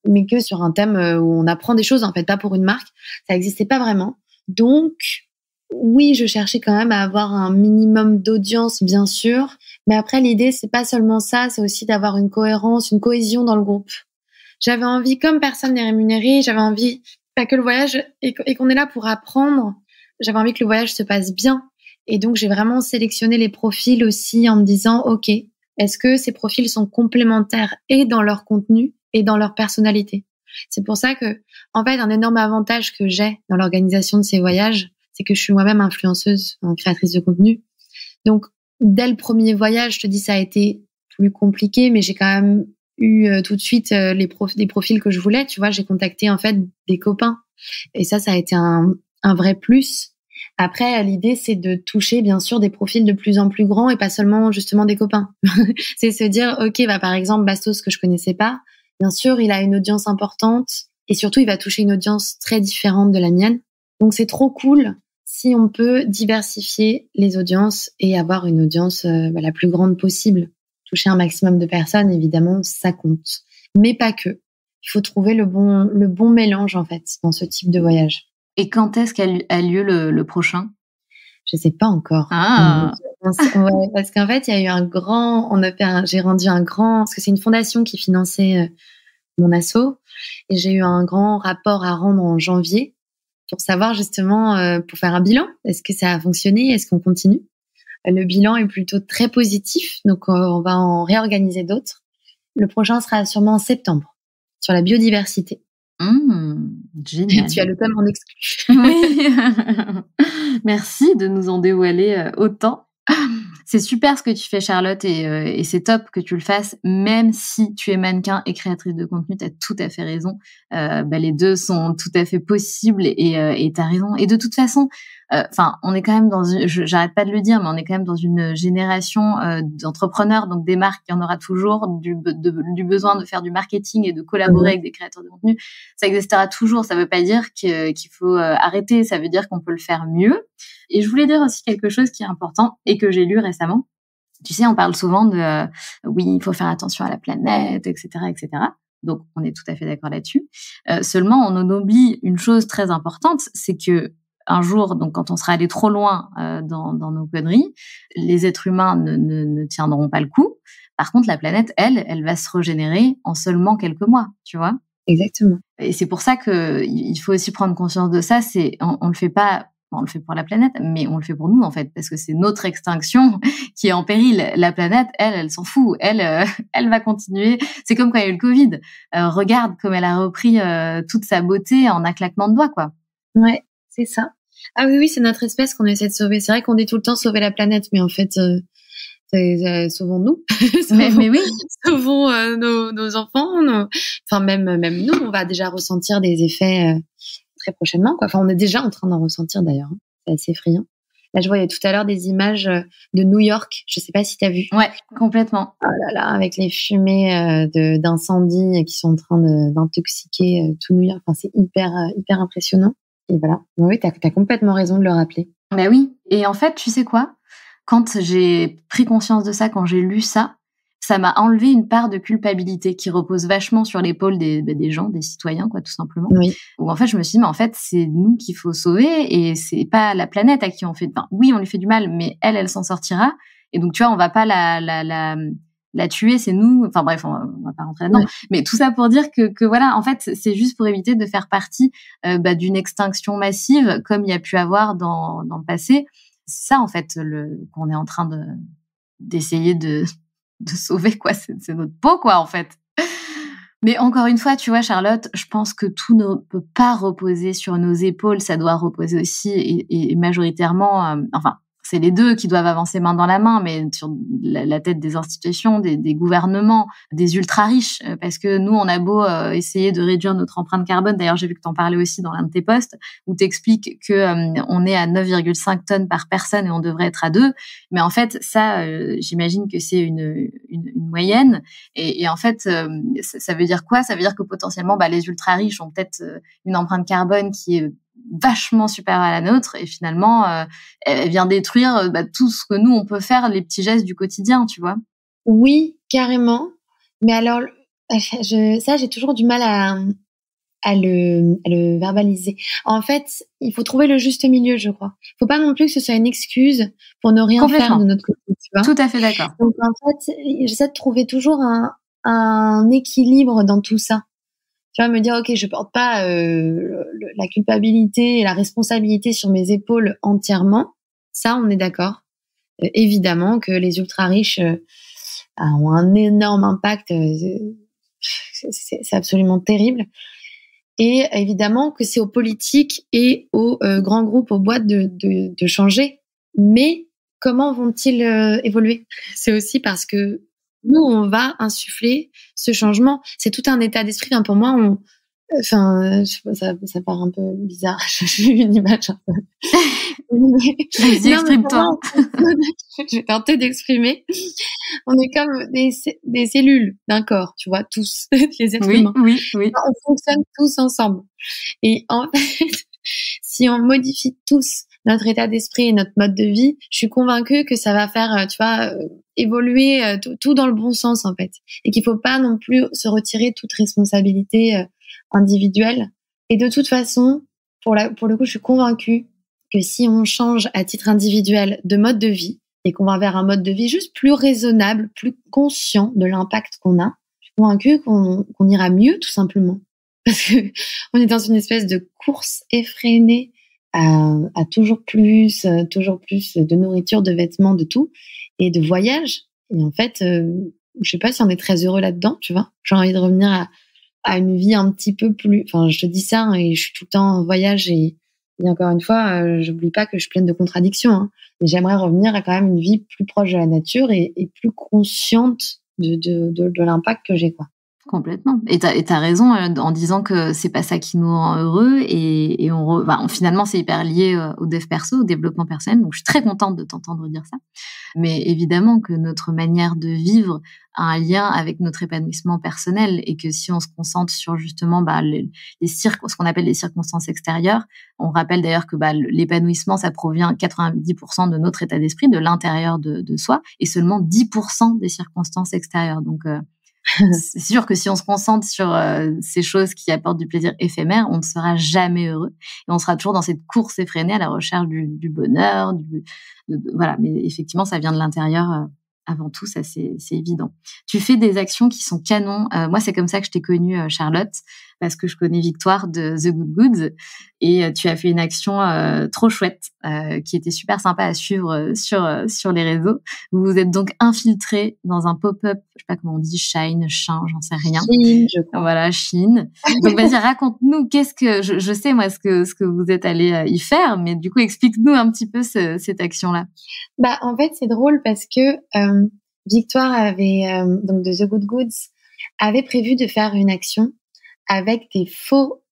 mais que sur un thème où on apprend des choses, en fait, pas pour une marque. Ça n'existait pas vraiment. Donc, oui, je cherchais quand même à avoir un minimum d'audience, bien sûr. Mais après, l'idée, c'est pas seulement ça, c'est aussi d'avoir une cohérence, une cohésion dans le groupe. J'avais envie, comme personne n'est rémunéré, j'avais envie pas que le voyage et qu'on est là pour apprendre. J'avais envie que le voyage se passe bien. Et donc, j'ai vraiment sélectionné les profils aussi en me disant, OK, est-ce que ces profils sont complémentaires et dans leur contenu et dans leur personnalité? C'est pour ça que, en fait, un énorme avantage que j'ai dans l'organisation de ces voyages, c'est que je suis moi-même influenceuse, créatrice de contenu. Donc, dès le premier voyage, je te dis, ça a été plus compliqué, mais j'ai quand même eu tout de suite des profils que je voulais. Tu vois, j'ai contacté en fait des copains. Et ça a été un vrai plus. Après, l'idée, c'est de toucher, bien sûr, des profils de plus en plus grands et pas seulement, justement, des copains. C'est se dire, OK, par exemple, Bastos, que je connaissais pas, bien sûr, il a une audience importante et surtout, il va toucher une audience très différente de la mienne. Donc, c'est trop cool si on peut diversifier les audiences et avoir une audience la plus grande possible. Toucher un maximum de personnes, évidemment, ça compte. Mais pas que. Il faut trouver le bon mélange, en fait, dans ce type de voyage. Et quand est-ce qu'a lieu le prochain? Je sais pas encore. Ah. Ouais, parce qu'en fait, il y a eu j'ai rendu un grand, parce que c'est une fondation qui finançait mon asso, et j'ai eu un grand rapport à rendre en janvier pour savoir justement, pour faire un bilan. Est-ce que ça a fonctionné? Est-ce qu'on continue? Le bilan est plutôt très positif, donc on va en réorganiser d'autres. Le prochain sera sûrement en septembre, sur la biodiversité. Génial. Tu as le thème en exclu. Oui. Merci de nous en dévoiler autant. C'est super ce que tu fais, Charlotte, et c'est top que tu le fasses, même si tu es mannequin et créatrice de contenu, tu as tout à fait raison. Les deux sont tout à fait possibles et tu as raison. Et de toute façon, on est quand même j'arrête pas de le dire, mais on est quand même dans une génération d'entrepreneurs, donc des marques, il y en aura toujours, du besoin de faire du marketing et de collaborer avec des créateurs de contenu. Ça existera toujours. Ça veut pas dire qu'il faut arrêter. Ça veut dire qu'on peut le faire mieux. Et je voulais dire aussi quelque chose qui est important et que j'ai lu récemment. Tu sais, on parle souvent de oui, il faut faire attention à la planète, etc., etc. Donc, on est tout à fait d'accord là-dessus. Seulement, on en oublie une chose très importante, c'est que un jour, donc quand on sera allé trop loin dans nos conneries, les êtres humains ne tiendront pas le coup. Par contre, la planète, elle va se régénérer en seulement quelques mois, tu vois. Exactement. Et c'est pour ça que il faut aussi prendre conscience de ça. On le fait pas. On le fait pour la planète, mais on le fait pour nous, en fait, parce que c'est notre extinction qui est en péril. La planète, elle s'en fout. Elle va continuer. C'est comme quand il y a eu le Covid. Regarde comme elle a repris toute sa beauté en un claquement de doigts, quoi. Ouais, c'est ça. Ah oui, c'est notre espèce qu'on essaie de sauver. C'est vrai qu'on dit tout le temps sauver la planète, mais en fait, sauvons-nous. mais oui. Sauvons nos enfants. Même nous, on va déjà ressentir des effets très prochainement, quoi. On est déjà en train d'en ressentir d'ailleurs. C'est assez effrayant. Là, je voyais tout à l'heure des images de New York. Je sais pas si tu as vu. Ouais, complètement. Oh là là, avec les fumées d'incendies qui sont en train d'intoxiquer tout New York. C'est hyper impressionnant. Et voilà. Oui, t'as complètement raison de le rappeler. Bah oui. Et en fait, tu sais quoi? Quand j'ai pris conscience de ça, quand j'ai lu ça ça m'a enlevé une part de culpabilité qui repose vachement sur l'épaule des gens, des citoyens, quoi, tout simplement. Oui. Où en fait, je me suis dit, mais en fait, c'est nous qu'il faut sauver et c'est pas la planète à qui on fait. Enfin, oui, on lui fait du mal, mais elle s'en sortira. Et donc, tu vois, on va pas la tuer, c'est nous. Enfin bref, on va pas rentrer là-dedans. Ouais. Mais tout ça pour dire que voilà, en fait, c'est juste pour éviter de faire partie d'une extinction massive comme il y a pu avoir dans le passé. C'est ça, en fait, qu'on est en train d'essayer de sauver, quoi. C'est notre peau, quoi, en fait. Mais encore une fois, tu vois, Charlotte, je pense que tout ne peut pas reposer sur nos épaules. Ça doit reposer aussi et majoritairement, c'est les deux qui doivent avancer main dans la main, mais sur la tête des institutions, des gouvernements, des ultra-riches. Parce que nous, on a beau essayer de réduire notre empreinte carbone. D'ailleurs, j'ai vu que tu en parlais aussi dans l'un de tes posts, où tu expliques qu'on est à 9,5 tonnes par personne et on devrait être à 2. Mais en fait, ça, j'imagine que c'est une moyenne. Et en fait, ça veut dire quoi ? Ça veut dire que potentiellement, les ultra-riches ont peut-être une empreinte carbone qui est vachement supérieure à la nôtre et finalement elle vient détruire tout ce que nous on peut faire, les petits gestes du quotidien, tu vois. Oui, carrément. Mais alors j'ai toujours du mal à le verbaliser. En fait, il faut trouver le juste milieu, je crois. Il faut pas non plus que ce soit une excuse pour ne rien faire de notre côté, tu vois. Tout à fait d'accord. Donc en fait, j'essaie de trouver toujours un équilibre dans tout ça. Tu vas me dire, ok, je porte pas la culpabilité et la responsabilité sur mes épaules entièrement. Ça, on est d'accord. Évidemment que les ultra-riches ont un énorme impact. C'est absolument terrible. Et évidemment que c'est aux politiques et aux grands groupes, aux boîtes de changer. Mais comment vont-ils évoluer ? C'est aussi parce que nous, on va insuffler ce changement. C'est tout un état d'esprit. Pour moi, ça part un peu bizarre. J'ai eu une image un peu. Vas-y, exprime-toi. Je vais tenter d'exprimer. On est comme des cellules d'un corps, tu vois, tous, les êtres humains. Oui. On fonctionne tous ensemble. Et en fait, si on modifie tous notre état d'esprit et notre mode de vie, je suis convaincue que ça va faire, évoluer tout dans le bon sens, en fait. Et qu'il faut pas non plus se retirer toute responsabilité individuelle. Et de toute façon, pour le coup, je suis convaincue que si on change à titre individuel de mode de vie et qu'on va vers un mode de vie juste plus raisonnable, plus conscient de l'impact qu'on a, je suis convaincue qu'on ira mieux, tout simplement. Parce que on est dans une espèce de course effrénée à toujours plus de nourriture, de vêtements, de tout, et de voyages. Et en fait, je sais pas si on est très heureux là-dedans, tu vois. J'ai envie de revenir à une vie un petit peu plus... Enfin, je te dis ça, et je suis tout le temps en voyage, et encore une fois, j'oublie pas que je suis pleine de contradictions. Hein. Et j'aimerais revenir à quand même une vie plus proche de la nature et plus consciente de l'impact que j'ai, quoi. Complètement. Et t'as raison en disant que c'est pas ça qui nous rend heureux et finalement c'est hyper lié au dev perso, au développement personnel. Donc je suis très contente de t'entendre dire ça. Mais évidemment que notre manière de vivre a un lien avec notre épanouissement personnel et que si on se concentre sur justement ce qu'on appelle les circonstances extérieures, on rappelle d'ailleurs que l'épanouissement ça provient 90% de notre état d'esprit, de l'intérieur de soi et seulement 10% des circonstances extérieures. Donc c'est sûr que si on se concentre sur ces choses qui apportent du plaisir éphémère, on ne sera jamais heureux et on sera toujours dans cette course effrénée à la recherche du bonheur, voilà. Mais effectivement, ça vient de l'intérieur avant tout, ça c'est évident. Tu fais des actions qui sont canons. Moi, c'est comme ça que je t'ai connue, Charlotte, parce que je connais Victoire de The Good Goods et tu as fait une action trop chouette qui était super sympa à suivre sur les réseaux. Vous vous êtes donc infiltré dans un pop-up, je sais pas comment on dit, Shine, j'en sais rien. Chine, je crois. Voilà, Chine. Donc vas-y, raconte-nous qu'est-ce que je sais moi ce que vous êtes allé y faire, mais du coup explique-nous un petit peu cette action-là. En fait, c'est drôle parce que Victoire avait donc de The Good Goods avait prévu de faire une action avec des faux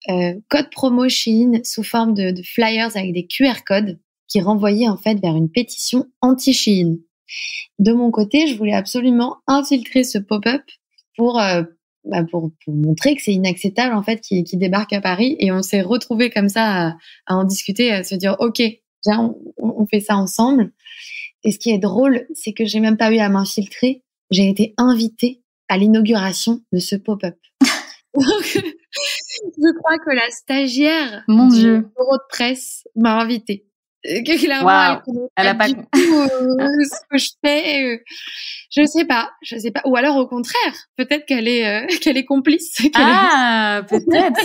codes promo Shein sous forme de flyers avec des QR codes qui renvoyaient en fait vers une pétition anti-Shein. De mon côté, je voulais absolument infiltrer ce pop-up pour montrer que c'est inacceptable en fait qui débarque à Paris, et on s'est retrouvés comme ça à en discuter, à se dire ok, viens, on fait ça ensemble. Et ce qui est drôle, c'est que j'ai même pas eu à m'infiltrer j'ai été invitée à l'inauguration de ce pop-up. Donc, je crois que la stagiaire Mon du Dieu. bureau de presse m'a invitée. Que clairement, Waouh. elle connaît Elle a pas pas. du tout ce que je fais. Je sais pas. Ou alors au contraire, peut-être qu'elle est complice. Ah, peut-être.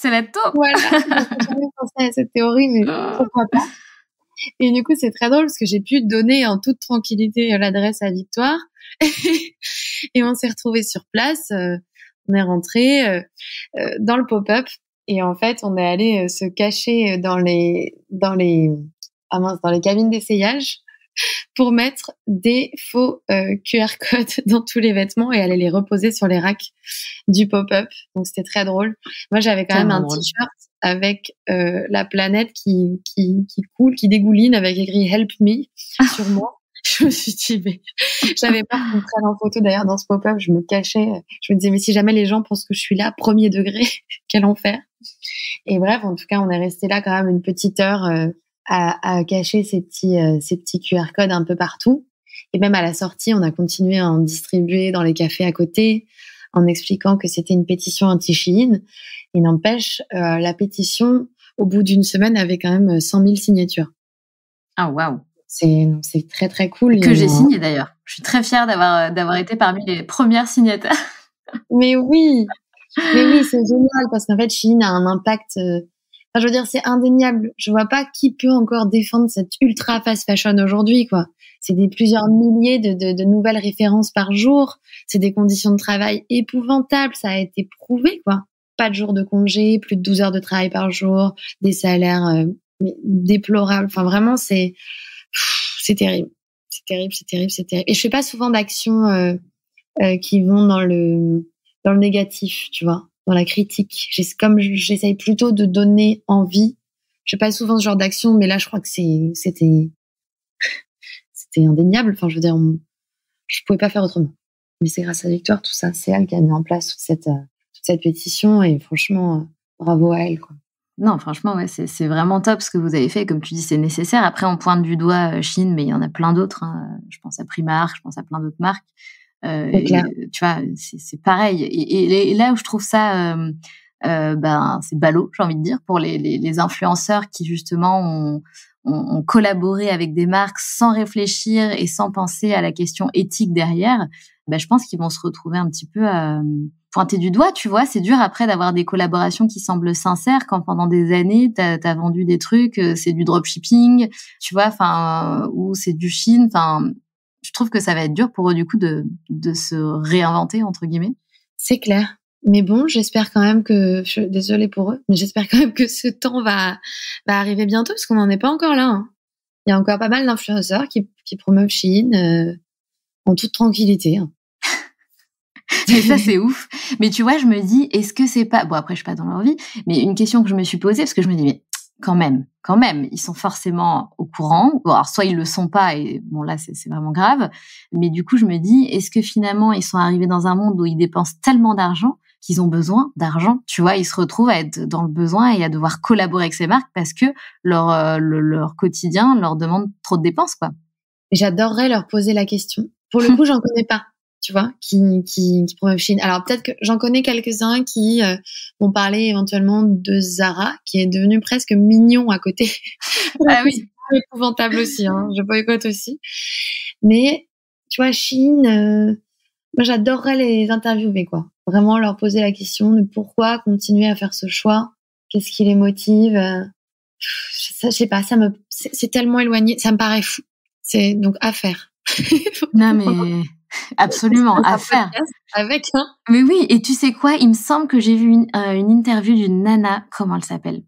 C'est la taupe. Voilà. J'ai jamais pensé à cette théorie, mais pourquoi pas. Et du coup, c'est très drôle parce que j'ai pu donner en toute tranquillité l'adresse à Victoire. Et on s'est retrouvés sur place. On est rentré dans le pop-up. Et en fait, on est allé se cacher dans les cabines d'essayage pour mettre des faux QR codes dans tous les vêtements et aller les reposer sur les racks du pop-up. Donc, c'était très drôle. Moi, j'avais quand même un t-shirt avec la planète qui coule, qui dégouline avec écrit Help Me sur moi. Je me suis dit, mais j'avais peur qu'on me prenne en photo. D'ailleurs, dans ce pop-up, je me cachais. Je me disais, mais si jamais les gens pensent que je suis là, premier degré, quel enfer. Et bref, en tout cas, on est resté là quand même une petite heure à cacher ces petits QR codes un peu partout. Et même à la sortie, on a continué à en distribuer dans les cafés à côté, en expliquant que c'était une pétition anti-Shein. Et n'empêche, la pétition, au bout d'une semaine, avait quand même 100 000 signatures. Ah, waouh. C'est très, très cool. Que j'ai signé d'ailleurs. Je suis très fière d'avoir été parmi les premières signataires. Mais oui, c'est génial parce qu'en fait, Shein a un impact. Enfin, je veux dire, c'est indéniable. Je vois pas qui peut encore défendre cette ultra fast fashion aujourd'hui, quoi. C'est plusieurs milliers de nouvelles références par jour. C'est des conditions de travail épouvantables. Ça a été prouvé, quoi. Pas de jours de congé, plus de 12 heures de travail par jour, des salaires déplorables. Enfin, vraiment, c'est terrible. C'est terrible. Et je fais pas souvent d'actions qui vont dans le négatif, tu vois, dans la critique. Comme j'essaye plutôt de donner envie. Je fais pas souvent ce genre d'action, mais là, je crois que c'était indéniable. Enfin, je veux dire, je pouvais pas faire autrement. Mais c'est grâce à Victoire, tout ça. C'est elle qui a mis en place toute cette pétition et franchement, bravo à elle, quoi. Non, franchement, ouais, c'est vraiment top ce que vous avez fait. Comme tu dis, c'est nécessaire. Après, on pointe du doigt Shein, mais il y en a plein d'autres. Hein. Je pense à Primark, je pense à plein d'autres marques. C'est clair. Tu vois, c'est pareil. Et là où je trouve ça, c'est ballot, j'ai envie de dire, pour les influenceurs qui justement ont collaboré avec des marques sans réfléchir et sans penser à la question éthique derrière. Je pense qu'ils vont se retrouver un petit peu pointés du doigt, tu vois. C'est dur après d'avoir des collaborations qui semblent sincères quand pendant des années t'as vendu des trucs, c'est du dropshipping, tu vois, enfin, ou c'est du Shein, enfin. Je trouve que ça va être dur pour eux, du coup, de se réinventer, entre guillemets. C'est clair. Mais bon, j'espère quand même je suis désolée pour eux, mais j'espère quand même que ce temps va arriver bientôt, parce qu'on n'en est pas encore là. Hein. Il y a encore pas mal d'influenceurs qui promeuvent Shein en toute tranquillité. Hein. Et ça, c'est ouf. Mais tu vois, je me dis, est-ce que c'est pas... Bon, après, je suis pas dans leur vie, mais une question que je me suis posée, parce que je me dis, mais quand même, ils sont forcément au courant. Bon, alors, soit ils le sont pas, et bon, là, c'est vraiment grave. Mais du coup, je me dis, est-ce que finalement, ils sont arrivés dans un monde où ils dépensent tellement d'argent qu'ils ont besoin d'argent? Tu vois, ils se retrouvent à être dans le besoin et à devoir collaborer avec ces marques parce que leur quotidien leur demande trop de dépenses, quoi. J'adorerais leur poser la question. Pour le coup, j'en connais pas, tu vois, qui promeuvent Shein. Alors peut-être que j'en connais quelques-uns qui vont parler éventuellement de Zara, qui est devenu presque mignon à côté. Ah oui. C'est épouvantable aussi, hein. Je boycotte aussi. Mais tu vois, Shein, moi j'adorerais les interviewer, quoi. Vraiment leur poser la question de pourquoi continuer à faire ce choix, qu'est-ce qui les motive. Je sais pas, c'est tellement éloigné, ça me paraît fou. C'est donc à faire. Non mais absolument à faire. Avec Mais oui, et tu sais quoi, il me semble que j'ai vu une interview d'une nana, comment elle s'appelle?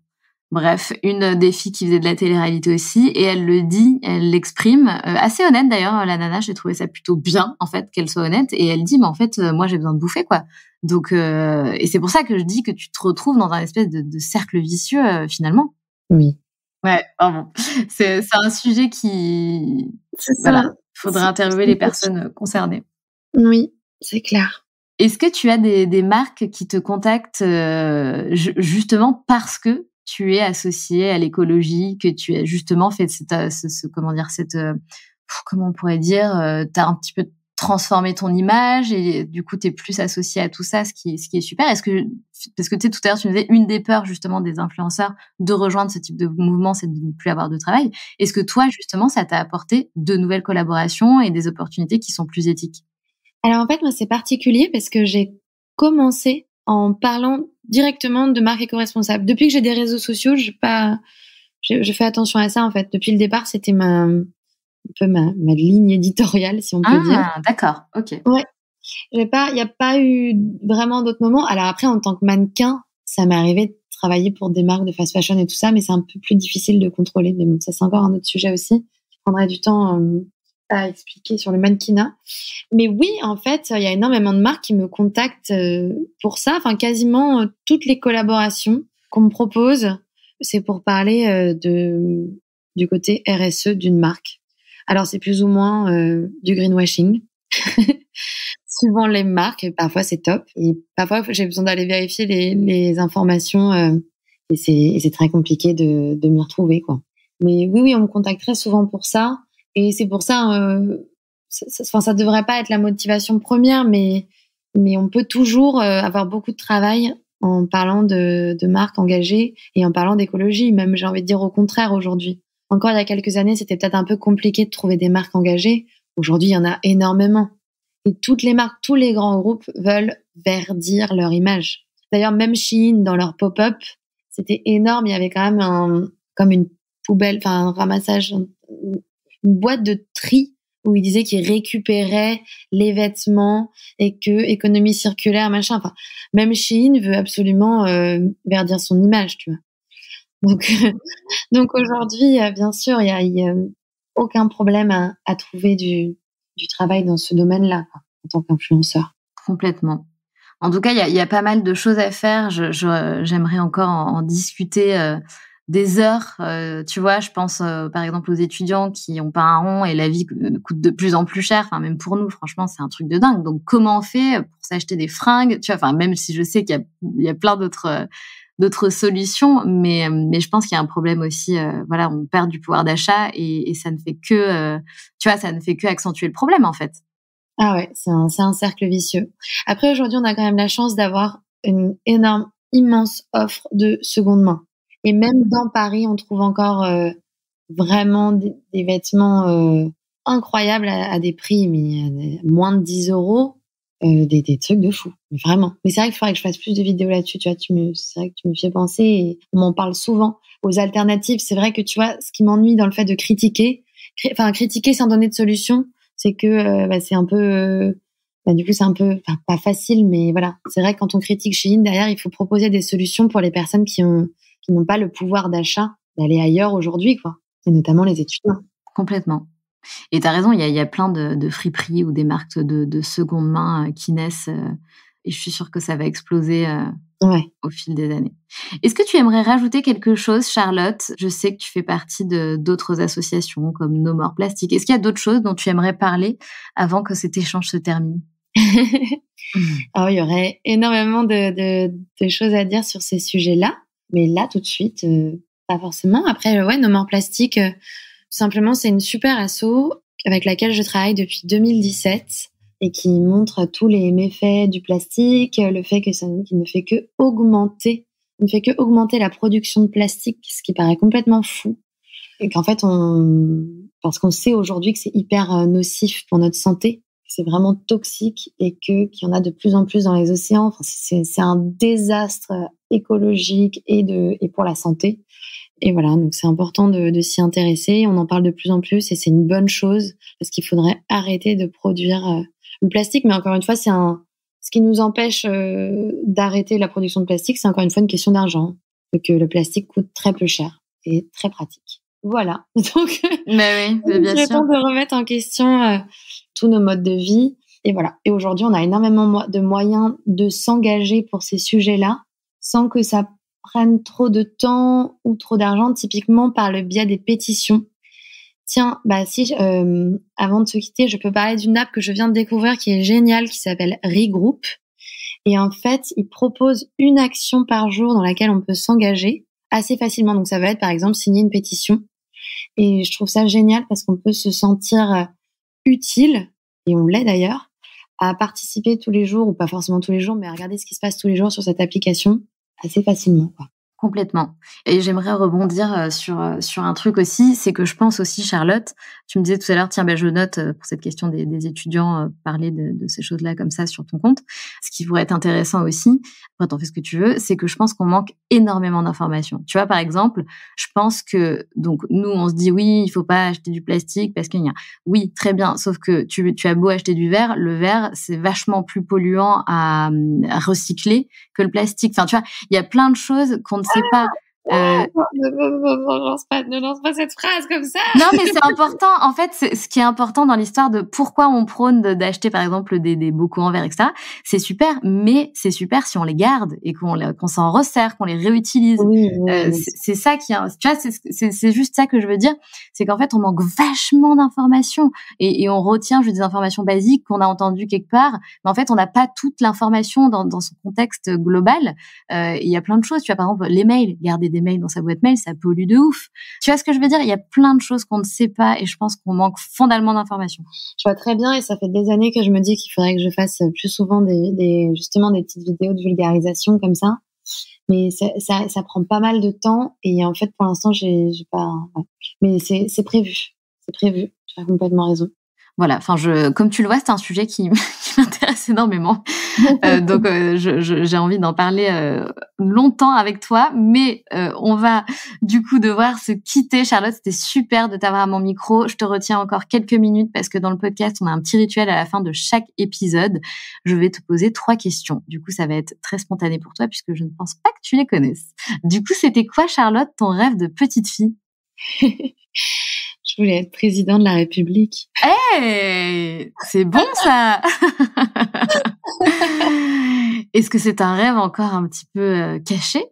Bref, une des filles qui faisait de la télé-réalité aussi, et elle le dit, elle l'exprime, assez honnête d'ailleurs, la nana, j'ai trouvé ça plutôt bien en fait qu'elle soit honnête, et elle dit mais en fait moi j'ai besoin de bouffer, quoi. Donc et c'est pour ça que je dis que tu te retrouves dans un espèce de cercle vicieux finalement. Oui. Ouais, bon. C'est un sujet qui... C'est ça. Voilà, il faudrait interviewer les personnes concernées. Oui, c'est clair. Est-ce que tu as des marques qui te contactent justement parce que tu es associée à l'écologie, que tu as justement fait comment on pourrait dire, t'as un petit peu transformer ton image et du coup, tu es plus associé à tout ça, ce qui est super. Parce que tu sais, tout à l'heure, tu me disais, une des peurs justement des influenceurs de rejoindre ce type de mouvement, c'est de ne plus avoir de travail. Est-ce que toi, justement, ça t'a apporté de nouvelles collaborations et des opportunités qui sont plus éthiques? Alors en fait, moi, c'est particulier parce que j'ai commencé en parlant directement de marque éco-responsable. Depuis que j'ai des réseaux sociaux, je fais attention à ça, en fait. Depuis le départ, c'était un peu ma ligne éditoriale, si on peut dire. Ah, d'accord, ok. Ouais. Il n'y a pas eu vraiment d'autres moments. Alors après, en tant que mannequin, ça m'est arrivé de travailler pour des marques de fast fashion et tout ça, mais c'est un peu plus difficile de contrôler. Mais bon, ça, c'est encore un autre sujet aussi. Je prendrai du temps à expliquer sur le mannequinat. Mais oui, en fait, il y a énormément de marques qui me contactent pour ça. Enfin, quasiment toutes les collaborations qu'on me propose, c'est pour parler du côté RSE d'une marque. Alors, c'est plus ou moins du greenwashing. Suivant les marques, et parfois c'est top. Et parfois, j'ai besoin d'aller vérifier les informations et c'est très compliqué de m'y retrouver, quoi. Mais oui, on me contacte très souvent pour ça. Et c'est pour ça, ça devrait pas être la motivation première, mais on peut toujours avoir beaucoup de travail en parlant de marques engagées et en parlant d'écologie. Même, j'ai envie de dire au contraire aujourd'hui. Encore il y a quelques années, c'était peut-être un peu compliqué de trouver des marques engagées. Aujourd'hui, il y en a énormément. Et toutes les marques, tous les grands groupes veulent verdir leur image. D'ailleurs, même Shein, dans leur pop-up, c'était énorme. Il y avait quand même comme une poubelle, enfin un ramassage, une boîte de tri où ils disaient qu'ils récupéraient les vêtements et que économie circulaire, machin. Enfin, même Shein veut absolument verdir son image, tu vois. Donc aujourd'hui, bien sûr, il y a aucun problème à trouver du travail dans ce domaine-là, quoi, en tant qu'influenceur. Complètement. En tout cas, il y a pas mal de choses à faire. J'aimerais encore en discuter des heures. Tu vois, je pense par exemple aux étudiants qui ont pas un rond et la vie coûte de plus en plus cher. Enfin, même pour nous, franchement, c'est un truc de dingue. Donc, comment on fait pour s'acheter des fringues? Tu vois, enfin, même si je sais qu'il y a plein d'autres solutions, mais je pense qu'il y a un problème aussi. Voilà, on perd du pouvoir d'achat et ça ne fait que, tu vois, ça ne fait que accentuer le problème en fait. Ah ouais, c'est un cercle vicieux. Après, aujourd'hui, on a quand même la chance d'avoir une immense offre de seconde main. Et même dans Paris, on trouve encore vraiment des vêtements incroyables à des prix, mais moins de 10 euros, des trucs de fou, mais vraiment. Mais c'est vrai qu'il faudrait que je fasse plus de vidéos là-dessus, tu vois, c'est vrai que tu me fais penser et on m'en parle souvent aux alternatives. C'est vrai que, tu vois, ce qui m'ennuie dans le fait de critiquer sans donner de solution, c'est que c'est un peu du coup c'est un peu pas facile, mais voilà, c'est vrai que quand on critique Shein, derrière il faut proposer des solutions pour les personnes qui n'ont pas le pouvoir d'achat d'aller ailleurs aujourd'hui, quoi, et notamment les étudiants. Complètement. Et tu as raison, il y a plein de friperies ou des marques de seconde main qui naissent et je suis sûre que ça va exploser Ouais. au fil des années. Est-ce que tu aimerais rajouter quelque chose, Charlotte? Je sais que tu fais partie d'autres associations comme No More Plastic. Est-ce qu'il y a d'autres choses dont tu aimerais parler avant que cet échange se termine? Alors, il y aurait énormément de choses à dire sur ces sujets-là, mais là, tout de suite, pas forcément. Après, ouais, No More Plastic, tout simplement, c'est une super asso avec laquelle je travaille depuis 2017 et qui montre tous les méfaits du plastique, le fait que qu'il ne fait que augmenter la production de plastique, ce qui paraît complètement fou. Et qu'en fait, parce qu'on sait aujourd'hui que c'est hyper nocif pour notre santé, c'est vraiment toxique et qu'il y en a de plus en plus dans les océans. Enfin, c'est un désastre écologique et pour la santé. Et voilà, donc c'est important de s'y intéresser. On en parle de plus en plus et c'est une bonne chose parce qu'il faudrait arrêter de produire le plastique. Mais encore une fois, ce qui nous empêche d'arrêter la production de plastique, c'est encore une fois une question d'argent. Donc le plastique coûte très peu cher et très pratique. Voilà. Donc, mais oui, bien il est sûr. temps de remettre en question tous nos modes de vie. Et voilà. Et aujourd'hui, on a énormément de moyens de s'engager pour ces sujets-là sans que ça prenne trop de temps ou trop d'argent, typiquement par le biais des pétitions. Tiens, avant de se quitter, je peux parler d'une app que je viens de découvrir qui est géniale, qui s'appelle Regroup. Et en fait, ils proposent une action par jour dans laquelle on peut s'engager assez facilement. Donc, ça va être, par exemple, signer une pétition. Et je trouve ça génial parce qu'on peut se sentir utile et on l'est d'ailleurs, à participer tous les jours, ou pas forcément tous les jours, mais à regarder ce qui se passe tous les jours sur cette application assez facilement, quoi. Complètement. Et j'aimerais rebondir sur un truc aussi, c'est que je pense aussi, Charlotte, tu me disais tout à l'heure, tiens, je note pour cette question des étudiants, parler de ces choses-là comme ça sur ton compte. Ce qui pourrait être intéressant aussi, après t'en fais ce que tu veux, c'est que je pense qu'on manque énormément d'informations. Tu vois, par exemple, je pense que, donc, nous, on se dit, oui, il faut pas acheter du plastique parce qu'il y a, oui, très bien, sauf que tu as beau acheter du verre, le verre, c'est vachement plus polluant à recycler que le plastique. Enfin, tu vois, il y a plein de choses qu'on ne sait pas. Ne lance pas cette phrase comme ça. Non, mais c'est important. En fait, ce qui est important dans l'histoire de pourquoi on prône d'acheter, par exemple, des bocaux en verre, etc. C'est super, mais c'est super si on les garde et qu'on s'en resserre, qu'on les réutilise. Oui. C'est ça qui, tu vois, c'est juste ça que je veux dire. C'est qu'en fait, on manque vachement d'informations et on retient juste des informations basiques qu'on a entendues quelque part. Mais en fait, on n'a pas toute l'information dans son contexte global. Il y a plein de choses. Tu vois, par exemple, les mails, garder des mails dans sa boîte mail, ça pollue de ouf. Tu vois ce que je veux dire? Il y a plein de choses qu'on ne sait pas et je pense qu'on manque fondamentalement d'informations. Je vois très bien et ça fait des années que je me dis qu'il faudrait que je fasse plus souvent justement des petites vidéos de vulgarisation comme ça. Mais ça prend pas mal de temps et en fait, pour l'instant, j'ai pas... Ouais. Mais c'est prévu. C'est prévu. Tu as complètement raison. Voilà, enfin, comme tu le vois, c'est un sujet qui m'intéresse énormément. Donc, j'ai envie d'en parler longtemps avec toi, mais on va du coup devoir se quitter. Charlotte, c'était super de t'avoir à mon micro. Je te retiens encore quelques minutes parce que dans le podcast, on a un petit rituel à la fin de chaque épisode. Je vais te poser 3 questions. Du coup, ça va être très spontané pour toi puisque je ne pense pas que tu les connaisses. Du coup, c'était quoi, Charlotte, ton rêve de petite fille? Je voulais être président de la République. Hey, c'est bon ça. Est-ce que c'est un rêve encore un petit peu caché?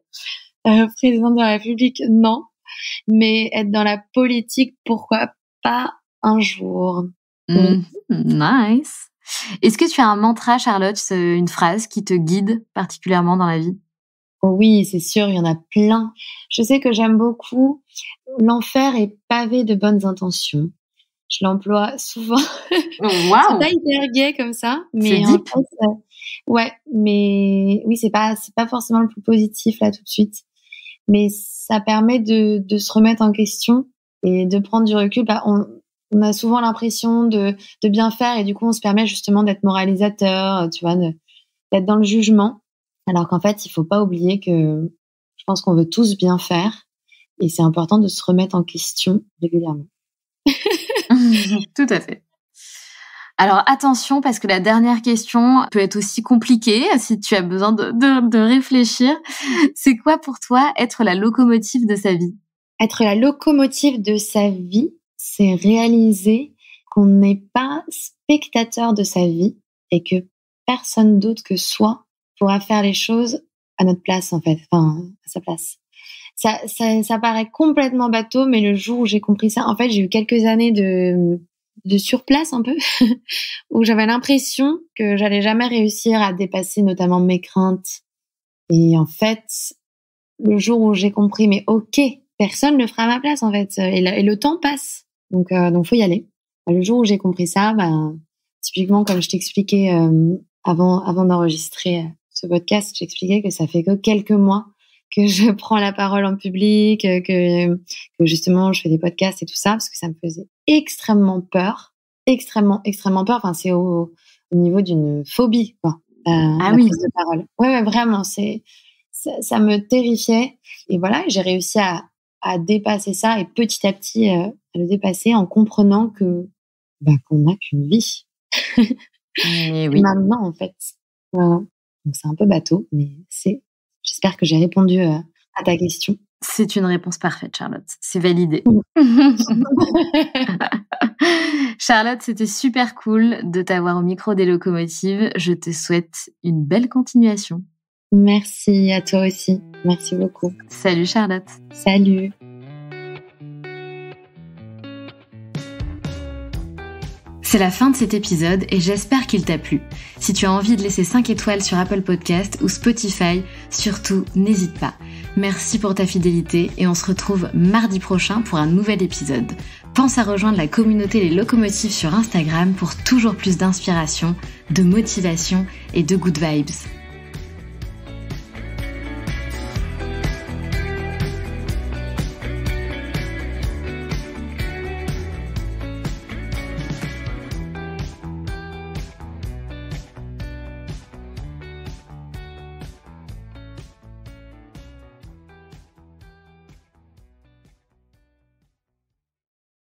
Président de la République, non. Mais être dans la politique, pourquoi pas un jour. Nice. Est-ce que tu as un mantra, Charlotte, une phrase qui te guide particulièrement dans la vie? Oui, c'est sûr, il y en a plein. Je sais que j'aime beaucoup « L'enfer est pavé de bonnes intentions ». Je l'emploie souvent. Wow. C'est pas hyper gai comme ça, mais c'est deep. En fait, ouais, mais oui, c'est pas forcément le plus positif là tout de suite, mais ça permet de se remettre en question et de prendre du recul. On a souvent l'impression de bien faire et du coup on se permet justement d'être moralisateur, tu vois, d'être dans le jugement. Alors qu'en fait, il faut pas oublier que je pense qu'on veut tous bien faire et c'est important de se remettre en question régulièrement. Tout à fait. Alors attention, parce que la dernière question peut être aussi compliquée si tu as besoin de réfléchir. C'est quoi pour toi être la locomotive de sa vie? Être la locomotive de sa vie, c'est réaliser qu'on n'est pas spectateur de sa vie et que personne d'autre que soi pourra faire les choses à notre place, en fait, enfin, à sa place. Ça paraît complètement bateau, mais le jour où j'ai compris ça, en fait, j'ai eu quelques années de surplace un peu, où j'avais l'impression que j'allais jamais réussir à dépasser notamment mes craintes. Et en fait, le jour où j'ai compris, mais ok, personne ne le fera à ma place, en fait, et le temps passe, donc faut y aller. Le jour où j'ai compris ça, typiquement, comme je t'expliquais avant d'enregistrer ce podcast, j'expliquais que ça fait que quelques mois que je prends la parole en public, que justement je fais des podcasts et tout ça, parce que ça me faisait extrêmement peur. Enfin, c'est au niveau d'une phobie, quoi. Ah la oui. prise de parole. Ouais, vraiment, ça me terrifiait. Et voilà, j'ai réussi à dépasser ça et petit à petit à le dépasser en comprenant que qu'on n'a qu'une vie. Mais oui. Maintenant, en fait. Voilà. Donc c'est un peu bateau, mais j'espère que j'ai répondu à ta question. C'est une réponse parfaite, Charlotte. C'est validé. Charlotte, c'était super cool de t'avoir au micro des locomotives. Je te souhaite une belle continuation. Merci à toi aussi. Merci beaucoup. Salut Charlotte. Salut. C'est la fin de cet épisode et j'espère qu'il t'a plu. Si tu as envie de laisser 5 étoiles sur Apple Podcast ou Spotify, surtout n'hésite pas. Merci pour ta fidélité et on se retrouve mardi prochain pour un nouvel épisode. Pense à rejoindre la communauté Les Locomotives sur Instagram pour toujours plus d'inspiration, de motivation et de good vibes.